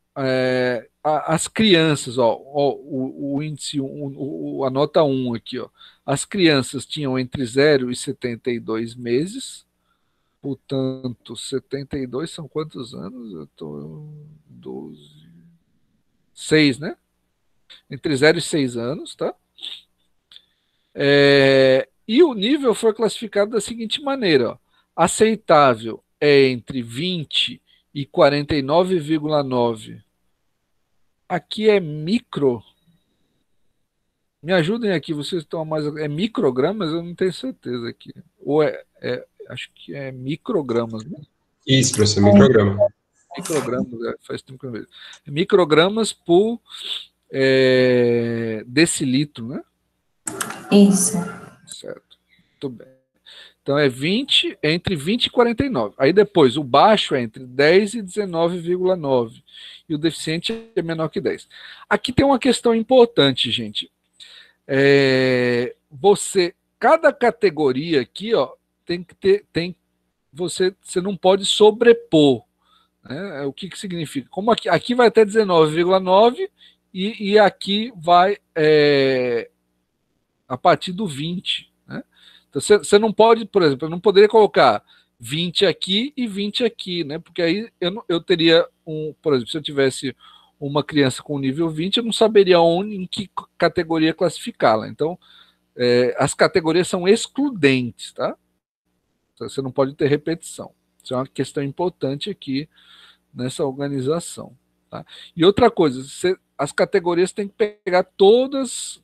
as crianças, ó, o índice, a nota 1 aqui, ó, as crianças tinham entre 0 e 72 meses, portanto, 72 são quantos anos? Eu tô 12, 6, né? Entre 0 e 6 anos, tá? E o nível foi classificado da seguinte maneira, ó, aceitável é entre 20 e 49,9. Aqui é micro. Me ajudem aqui, vocês estão mais. É microgramas? Eu não tenho certeza aqui. Ou acho que é microgramas, né? Isso, professor, micrograma. Microgramas, faz tempo que eu vejo. Microgramas por decilitro, né? Isso. Certo. Muito bem. Então é entre 20 e 49. Aí depois o baixo é entre 10 e 19,9. E o deficiente é menor que 10. Aqui tem uma questão importante, gente. Cada categoria aqui, ó, tem que ter. Você não pode sobrepor. Né? O que significa? Como aqui vai até 19,9 e aqui vai a partir do 20. Né? Então, você não pode, por exemplo, eu não poderia colocar 20 aqui e 20 aqui, né? Porque aí eu teria por exemplo, se eu tivesse uma criança com nível 20, eu não saberia em que categoria classificá-la. Então, as categorias são excludentes, tá? Então, você não pode ter repetição. Isso é uma questão importante aqui nessa organização. Tá? E outra coisa, as categorias têm que pegar todas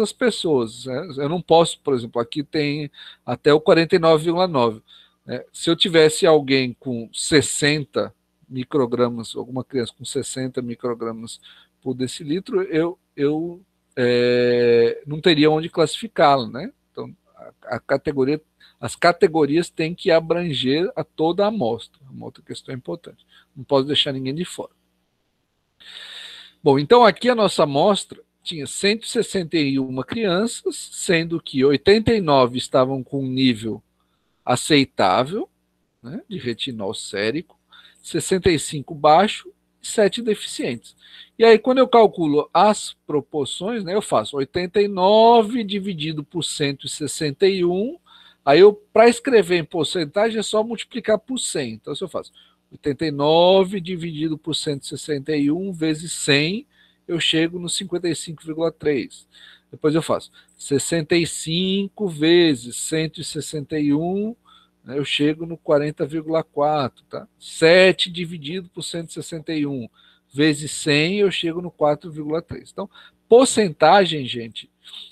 as pessoas. Né? Eu não posso, por exemplo, aqui tem até o 49,9. Né? Se eu tivesse alguém com 60 microgramas, alguma criança com 60 microgramas por decilitro, eu não teria onde classificá-la. Né? Então, as categorias têm que abranger a toda a amostra. Uma outra questão importante. Não posso deixar ninguém de fora. Bom, então aqui a nossa amostra tinha 161 crianças, sendo que 89 estavam com nível aceitável, né, de retinol sérico, 65 baixo e 7 deficientes. E aí, quando eu calculo as proporções, né, eu faço 89 dividido por 161. Aí, para escrever em porcentagem, é só multiplicar por 100. Então, se eu faço 89 dividido por 161 vezes 100, eu chego no 55,3. Depois eu faço 65 vezes 161, né, eu chego no 40,4. Tá? 7 dividido por 161 vezes 100, eu chego no 4,3. Então, porcentagem, gente,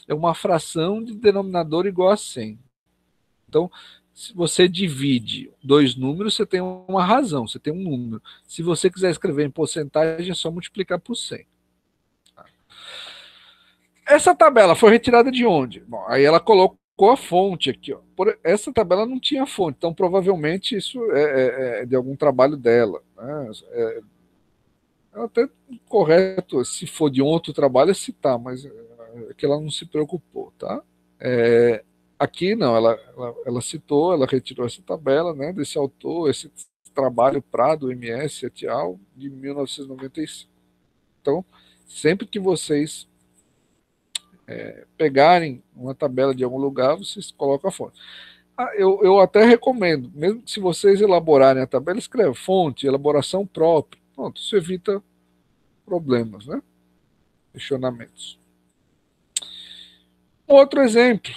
é uma fração de denominador igual a 100. Então, se você divide dois números, você tem uma razão, você tem um número. Se você quiser escrever em porcentagem, é só multiplicar por 100. Essa tabela foi retirada de onde? Bom, aí ela colocou a fonte aqui. Ó. Essa tabela não tinha fonte, então provavelmente isso é de algum trabalho dela. Né? É até correto, se for de outro trabalho, é citar, mas é que ela não se preocupou. Tá? Aqui não, ela citou, ela retirou essa tabela, né, desse autor, esse trabalho Prado, MS et al., de 1995. Então, sempre que vocês pegarem uma tabela de algum lugar, vocês colocam a fonte. Eu até recomendo, mesmo que se vocês elaborarem a tabela, escreve fonte, elaboração própria. Pronto, isso evita problemas, né? Questionamentos. Outro exemplo,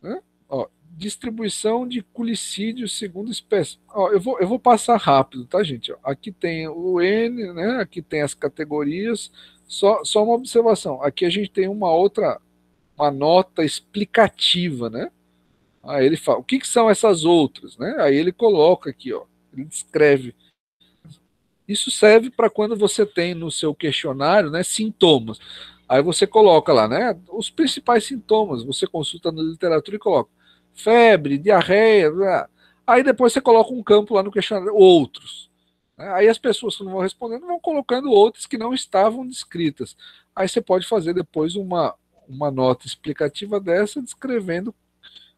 né? Ó, distribuição de culicídio segundo espécie. Ó, eu vou passar rápido, tá, gente? Ó, aqui tem o N, né? Aqui tem as categorias. Só uma observação. Aqui a gente tem uma nota explicativa, né? Aí ele fala, o que são essas outras, né? Aí ele coloca aqui, ó, ele descreve. Isso serve para quando você tem no seu questionário, né, sintomas. Aí você coloca lá, né, os principais sintomas, você consulta na literatura e coloca febre, diarreia, blá. Aí depois você coloca um campo lá no questionário, outros. Aí as pessoas que não vão respondendo vão colocando outros que não estavam descritas. Aí você pode fazer depois uma nota explicativa dessa, descrevendo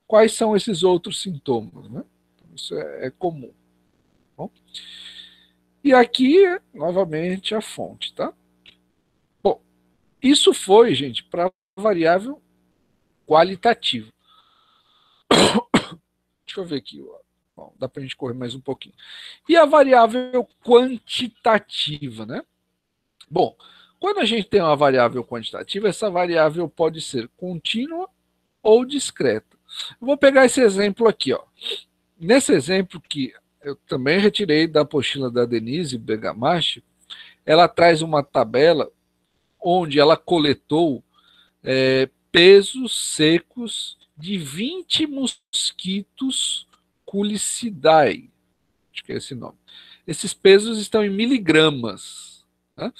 quais são esses outros sintomas. Né? Isso é comum. Bom, e aqui, novamente, a fonte. Tá? Bom, isso foi, gente, para variável qualitativa. Deixa eu ver aqui. Bom, dá para a gente correr mais um pouquinho. E a variável quantitativa, né? Bom, quando a gente tem uma variável quantitativa, essa variável pode ser contínua ou discreta. Eu vou pegar esse exemplo aqui. Ó. Nesse exemplo que eu também retirei da apostila da Denise Bergamaschi, ela traz uma tabela onde ela coletou pesos secos de 20 mosquitos Culicidae. Acho que é esse nome. Esses pesos estão em miligramas. Né?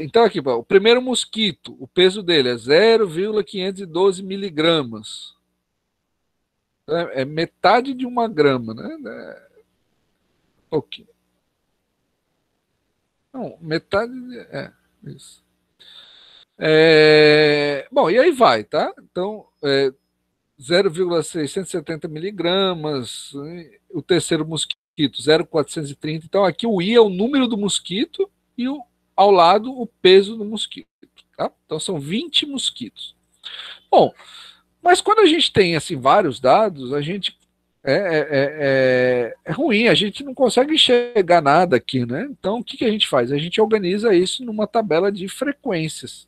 Então, aqui, o primeiro mosquito, o peso dele é 0,512 miligramas. É metade de uma grama, né? Ok. Não, metade. Isso. Bom, e aí vai, tá? Então, 0,670 miligramas. O terceiro mosquito, 0,430. Então, aqui o I é o número do mosquito e ao lado o peso do mosquito. Tá? Então, são 20 mosquitos. Bom, mas quando a gente tem assim, vários dados, a gente é ruim, a gente não consegue enxergar nada aqui, né? Então, o que a gente faz? A gente organiza isso numa tabela de frequências,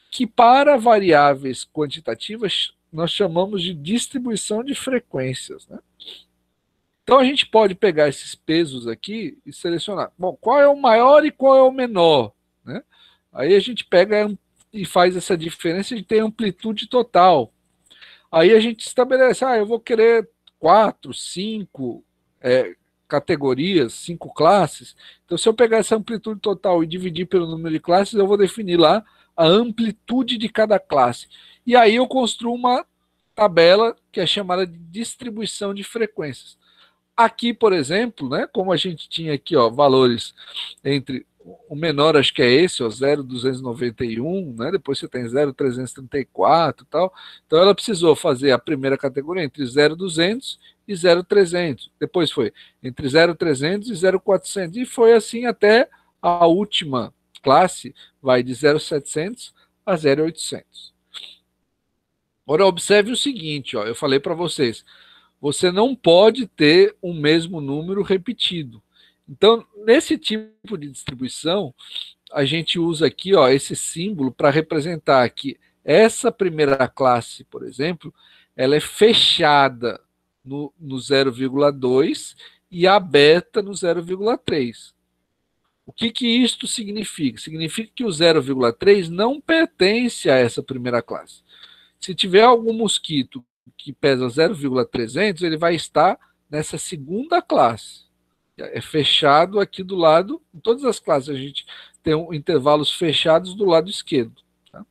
que para variáveis quantitativas nós chamamos de distribuição de frequências, né? Então, a gente pode pegar esses pesos aqui e selecionar. Bom, qual é o maior e qual é o menor? Né? Aí a gente pega e faz essa diferença de ter amplitude total. Aí a gente estabelece, eu vou querer 4, 5 categorias, 5 classes. Então, se eu pegar essa amplitude total e dividir pelo número de classes, eu vou definir lá a amplitude de cada classe. E aí eu construo uma tabela que é chamada de distribuição de frequências. Aqui, por exemplo, né, como a gente tinha aqui valores entre o menor, acho que é esse, 0,291, né, depois você tem 0,334 e tal. Então ela precisou fazer a primeira categoria entre 0,200 e 0,300. Depois foi entre 0,300 e 0,400. E foi assim até a última classe, vai de 0,700 a 0,800. Agora, observe o seguinte, ó, eu falei para vocês, você não pode ter o mesmo número repetido. Então, nesse tipo de distribuição, a gente usa aqui, ó, esse símbolo para representar que essa primeira classe, por exemplo, ela é fechada no 0,2 e aberta no 0,3. O que isto significa? Significa que o 0,3 não pertence a essa primeira classe. Se tiver algum mosquito que pesa 0,300, ele vai estar nessa segunda classe. É fechado aqui do lado, em todas as classes a gente tem intervalos fechados do lado esquerdo. Tá?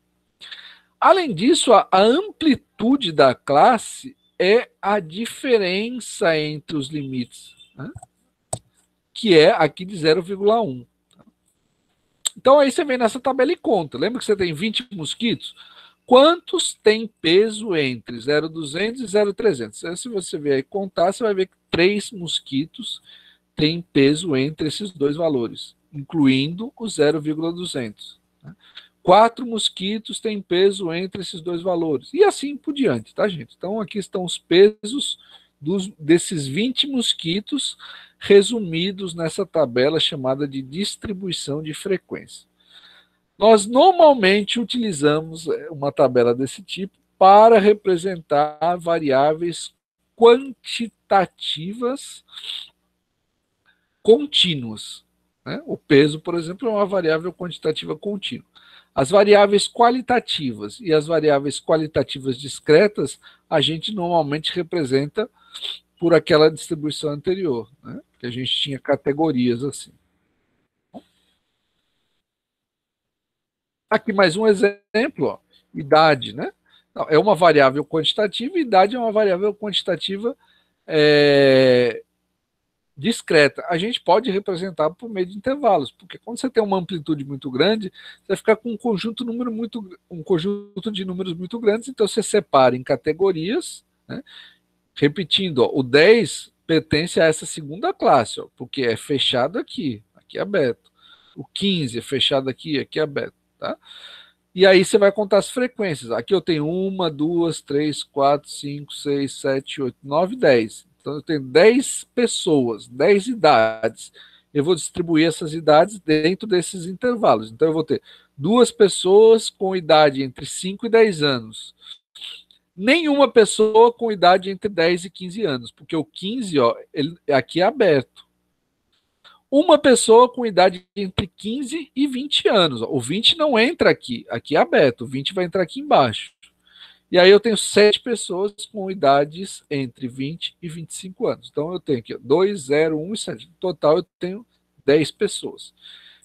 Além disso, a amplitude da classe é a diferença entre os limites, né? Que é aqui de 0,1. Então aí você vem nessa tabela e conta. Lembra que você tem 20 mosquitos? Quantos tem peso entre 0,200 e 0,300? Se você vier aí contar, você vai ver que 3 mosquitos têm peso entre esses dois valores, incluindo o 0,200. 4 mosquitos têm peso entre esses dois valores. E assim por diante, tá, gente? Então aqui estão os pesos desses 20 mosquitos resumidos nessa tabela chamada de distribuição de frequência. Nós normalmente utilizamos uma tabela desse tipo para representar variáveis quantitativas contínuas. Né? O peso, por exemplo, é uma variável quantitativa contínua. As variáveis qualitativas e as variáveis qualitativas discretas, a gente normalmente representa por aquela distribuição anterior, né? Que a gente tinha categorias assim. Aqui mais um exemplo, ó, idade, né? É uma variável quantitativa e idade é uma variável quantitativa discreta. A gente pode representar por meio de intervalos, porque quando você tem uma amplitude muito grande, você vai ficar com um conjunto de números muito grandes, então você separa em categorias, né? Repetindo, ó, o 10 pertence a essa segunda classe, ó, porque é fechado aqui, aqui é aberto. O 15 é fechado aqui, aqui é aberto. Tá? E aí você vai contar as frequências. Aqui eu tenho 1, 2, 3, 4, 5, 6, 7, 8, 9, 10. Então eu tenho 10 pessoas, 10 idades. Eu vou distribuir essas idades dentro desses intervalos. Então eu vou ter 2 pessoas com idade entre 5 e 10 anos. Nenhuma pessoa com idade entre 10 e 15 anos, porque o 15, ó, aqui é aberto. Uma pessoa com idade entre 15 e 20 anos. O 20 não entra aqui, aqui é aberto, o 20 vai entrar aqui embaixo. E aí eu tenho 7 pessoas com idades entre 20 e 25 anos. Então eu tenho aqui 2, 0, 1 e 7. No total eu tenho 10 pessoas.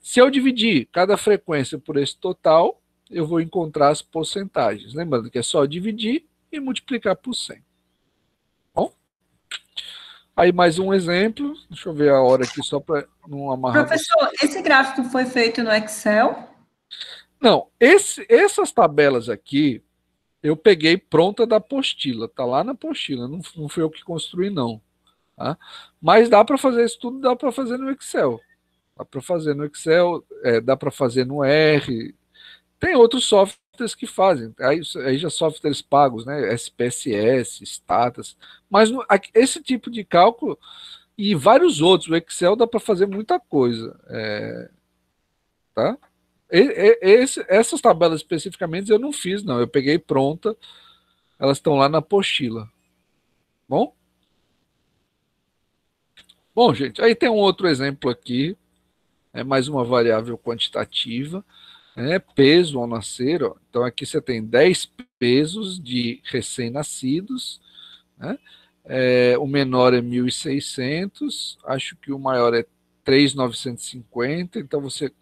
Se eu dividir cada frequência por esse total, eu vou encontrar as porcentagens. Lembrando que é só dividir e multiplicar por 100. Bom? Aí mais um exemplo, deixa eu ver a hora aqui só para não amarrar. Professor, esse gráfico foi feito no Excel? Não, essas tabelas aqui, eu peguei pronta da apostila, tá lá na apostila, não foi eu que construí não. Tá? Mas dá para fazer isso tudo, dá para fazer no Excel. Dá para fazer no Excel, dá para fazer no R. Tem outros softwares que fazem, aí já softwares pagos, né? SPSS, Status, mas esse tipo de cálculo e vários outros, o Excel dá para fazer muita coisa. Tá? Essas tabelas especificamente eu não fiz, não. Eu peguei pronta, elas estão lá na apostila. Bom? Bom, gente, aí tem um outro exemplo aqui, mais uma variável quantitativa. Peso ao nascer, ó. Então aqui você tem 10 pesos de recém-nascidos, né? O menor é 1.600, acho que o maior é 3.950, então você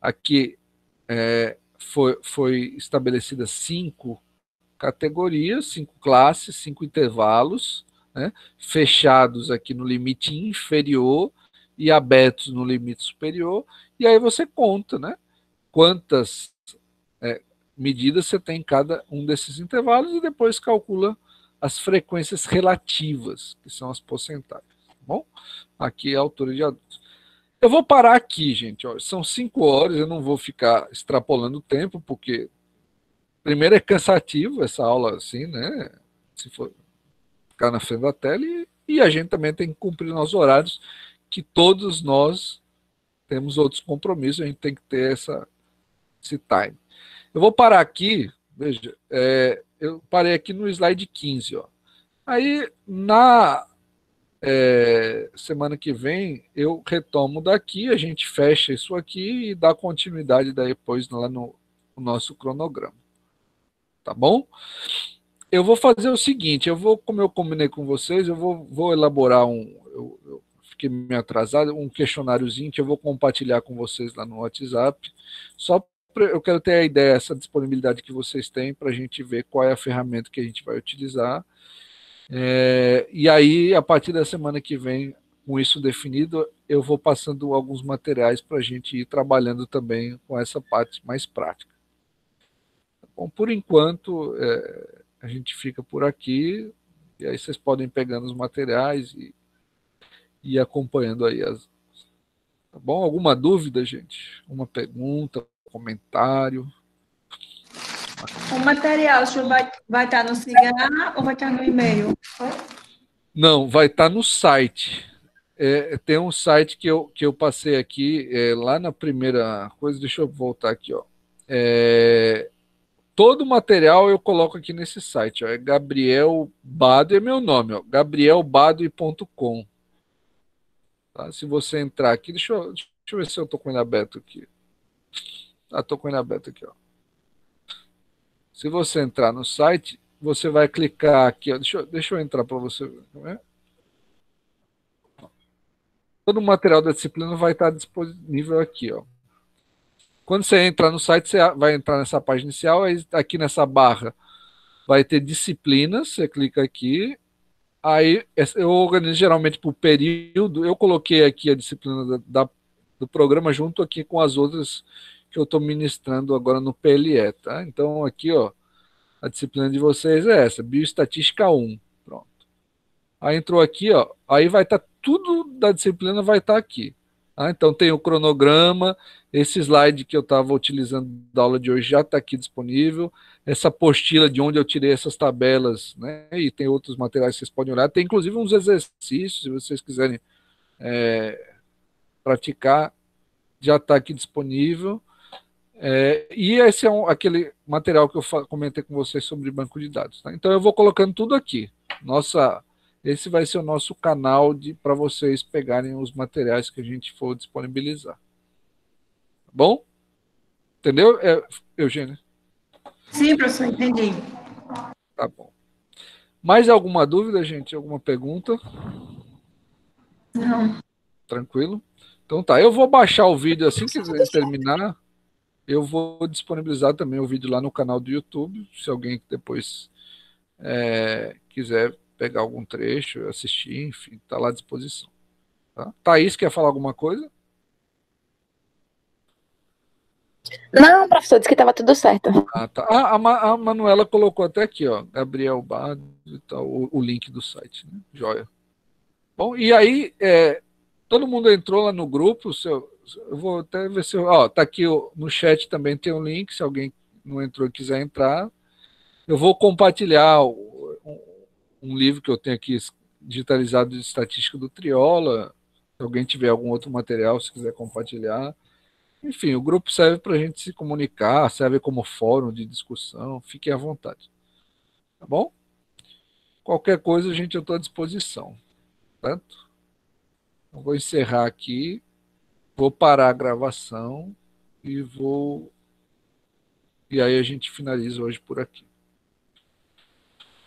aqui foi estabelecidas 5 categorias, 5 classes, 5 intervalos, né? Fechados aqui no limite inferior e abertos no limite superior, e aí você conta, né? Quantas medidas você tem em cada um desses intervalos e depois calcula as frequências relativas, que são as porcentagens. Tá bom? Aqui é a altura de adultos. Eu vou parar aqui, gente. Ó, são 5 horas, eu não vou ficar extrapolando o tempo, porque primeiro é cansativo essa aula assim, né? Se for ficar na frente da tela, e a gente também tem que cumprir nossos horários, que todos nós temos outros compromissos, a gente tem que ter esse time. Eu vou parar aqui, veja, eu parei aqui no slide 15, ó. Aí, na semana que vem, eu retomo daqui, a gente fecha isso aqui e dá continuidade depois lá no nosso cronograma. Tá bom? Eu vou fazer o seguinte, como eu combinei com vocês, eu vou elaborar eu fiquei meio atrasado, um questionáriozinho que eu vou compartilhar com vocês lá no WhatsApp, eu quero ter a ideia, essa disponibilidade que vocês têm para a gente ver qual é a ferramenta que a gente vai utilizar. E aí, a partir da semana que vem, com isso definido, eu vou passando alguns materiais para a gente ir trabalhando também com essa parte mais prática. Bom, por enquanto, a gente fica por aqui, e aí vocês podem ir pegando os materiais e acompanhando aí tá bom? Alguma dúvida, gente? Uma pergunta, um comentário? O material, o senhor vai estar no Cigar ou vai estar no e-mail? Não, vai estar no site. Tem um site que eu passei aqui, lá na primeira coisa, deixa eu voltar aqui, ó. Todo o material eu coloco aqui nesse site, ó, é Gabriel Bado, é meu nome, ó, gabrielbado.com. Tá? Se você entrar aqui, deixa eu ver se eu estou com ele aberto aqui. Estou com ele aberto aqui, ó. Se você entrar no site, você vai clicar aqui, ó, deixa eu entrar para você ver. Todo o material da disciplina vai estar disponível aqui, ó. Quando você entrar no site, você vai entrar nessa página inicial, aí aqui nessa barra vai ter disciplinas, você clica aqui, aí eu organizo geralmente por período, eu coloquei aqui a disciplina do programa junto aqui com as outras que eu estou ministrando agora no PLE, tá? Então aqui, ó, a disciplina de vocês é essa, Bioestatística 1, pronto. Aí entrou aqui, ó, aí vai estar tudo da disciplina vai estar aqui. Então tem o cronograma, esse slide que eu estava utilizando da aula de hoje já está aqui disponível, essa apostila de onde eu tirei essas tabelas, né? E tem outros materiais que vocês podem olhar, tem inclusive uns exercícios, se vocês quiserem praticar, já está aqui disponível. E esse é aquele material que eu comentei com vocês sobre banco de dados. Tá? Então eu vou colocando tudo aqui. Esse vai ser o nosso canal para vocês pegarem os materiais que a gente for disponibilizar. Tá bom? Entendeu, Eugênia? Sim, professor, entendi. Tá bom. Mais alguma dúvida, gente? Alguma pergunta? Não. Tranquilo? Então tá, eu vou baixar o vídeo assim que terminar. Eu vou disponibilizar também o vídeo lá no canal do YouTube, se alguém depois quiser pegar algum trecho, assistir, enfim, está lá à disposição. Tá? Thaís, quer falar alguma coisa? Não, professor, disse que estava tudo certo. Tá. A Manuela colocou até aqui, ó, Gabriel Bado e tal, o link do site, né? Joia. Bom, e aí, todo mundo entrou lá no grupo, eu vou até ver se tá aqui no chat também tem um link, se alguém não entrou e quiser entrar. Eu vou compartilhar um livro que eu tenho aqui digitalizado de estatística do Triola. Se alguém tiver algum outro material, se quiser compartilhar. Enfim, o grupo serve para a gente se comunicar, serve como fórum de discussão. Fiquem à vontade. Tá bom? Qualquer coisa, eu estou à disposição. Certo? Eu vou encerrar aqui, vou parar a gravação e aí a gente finaliza hoje por aqui.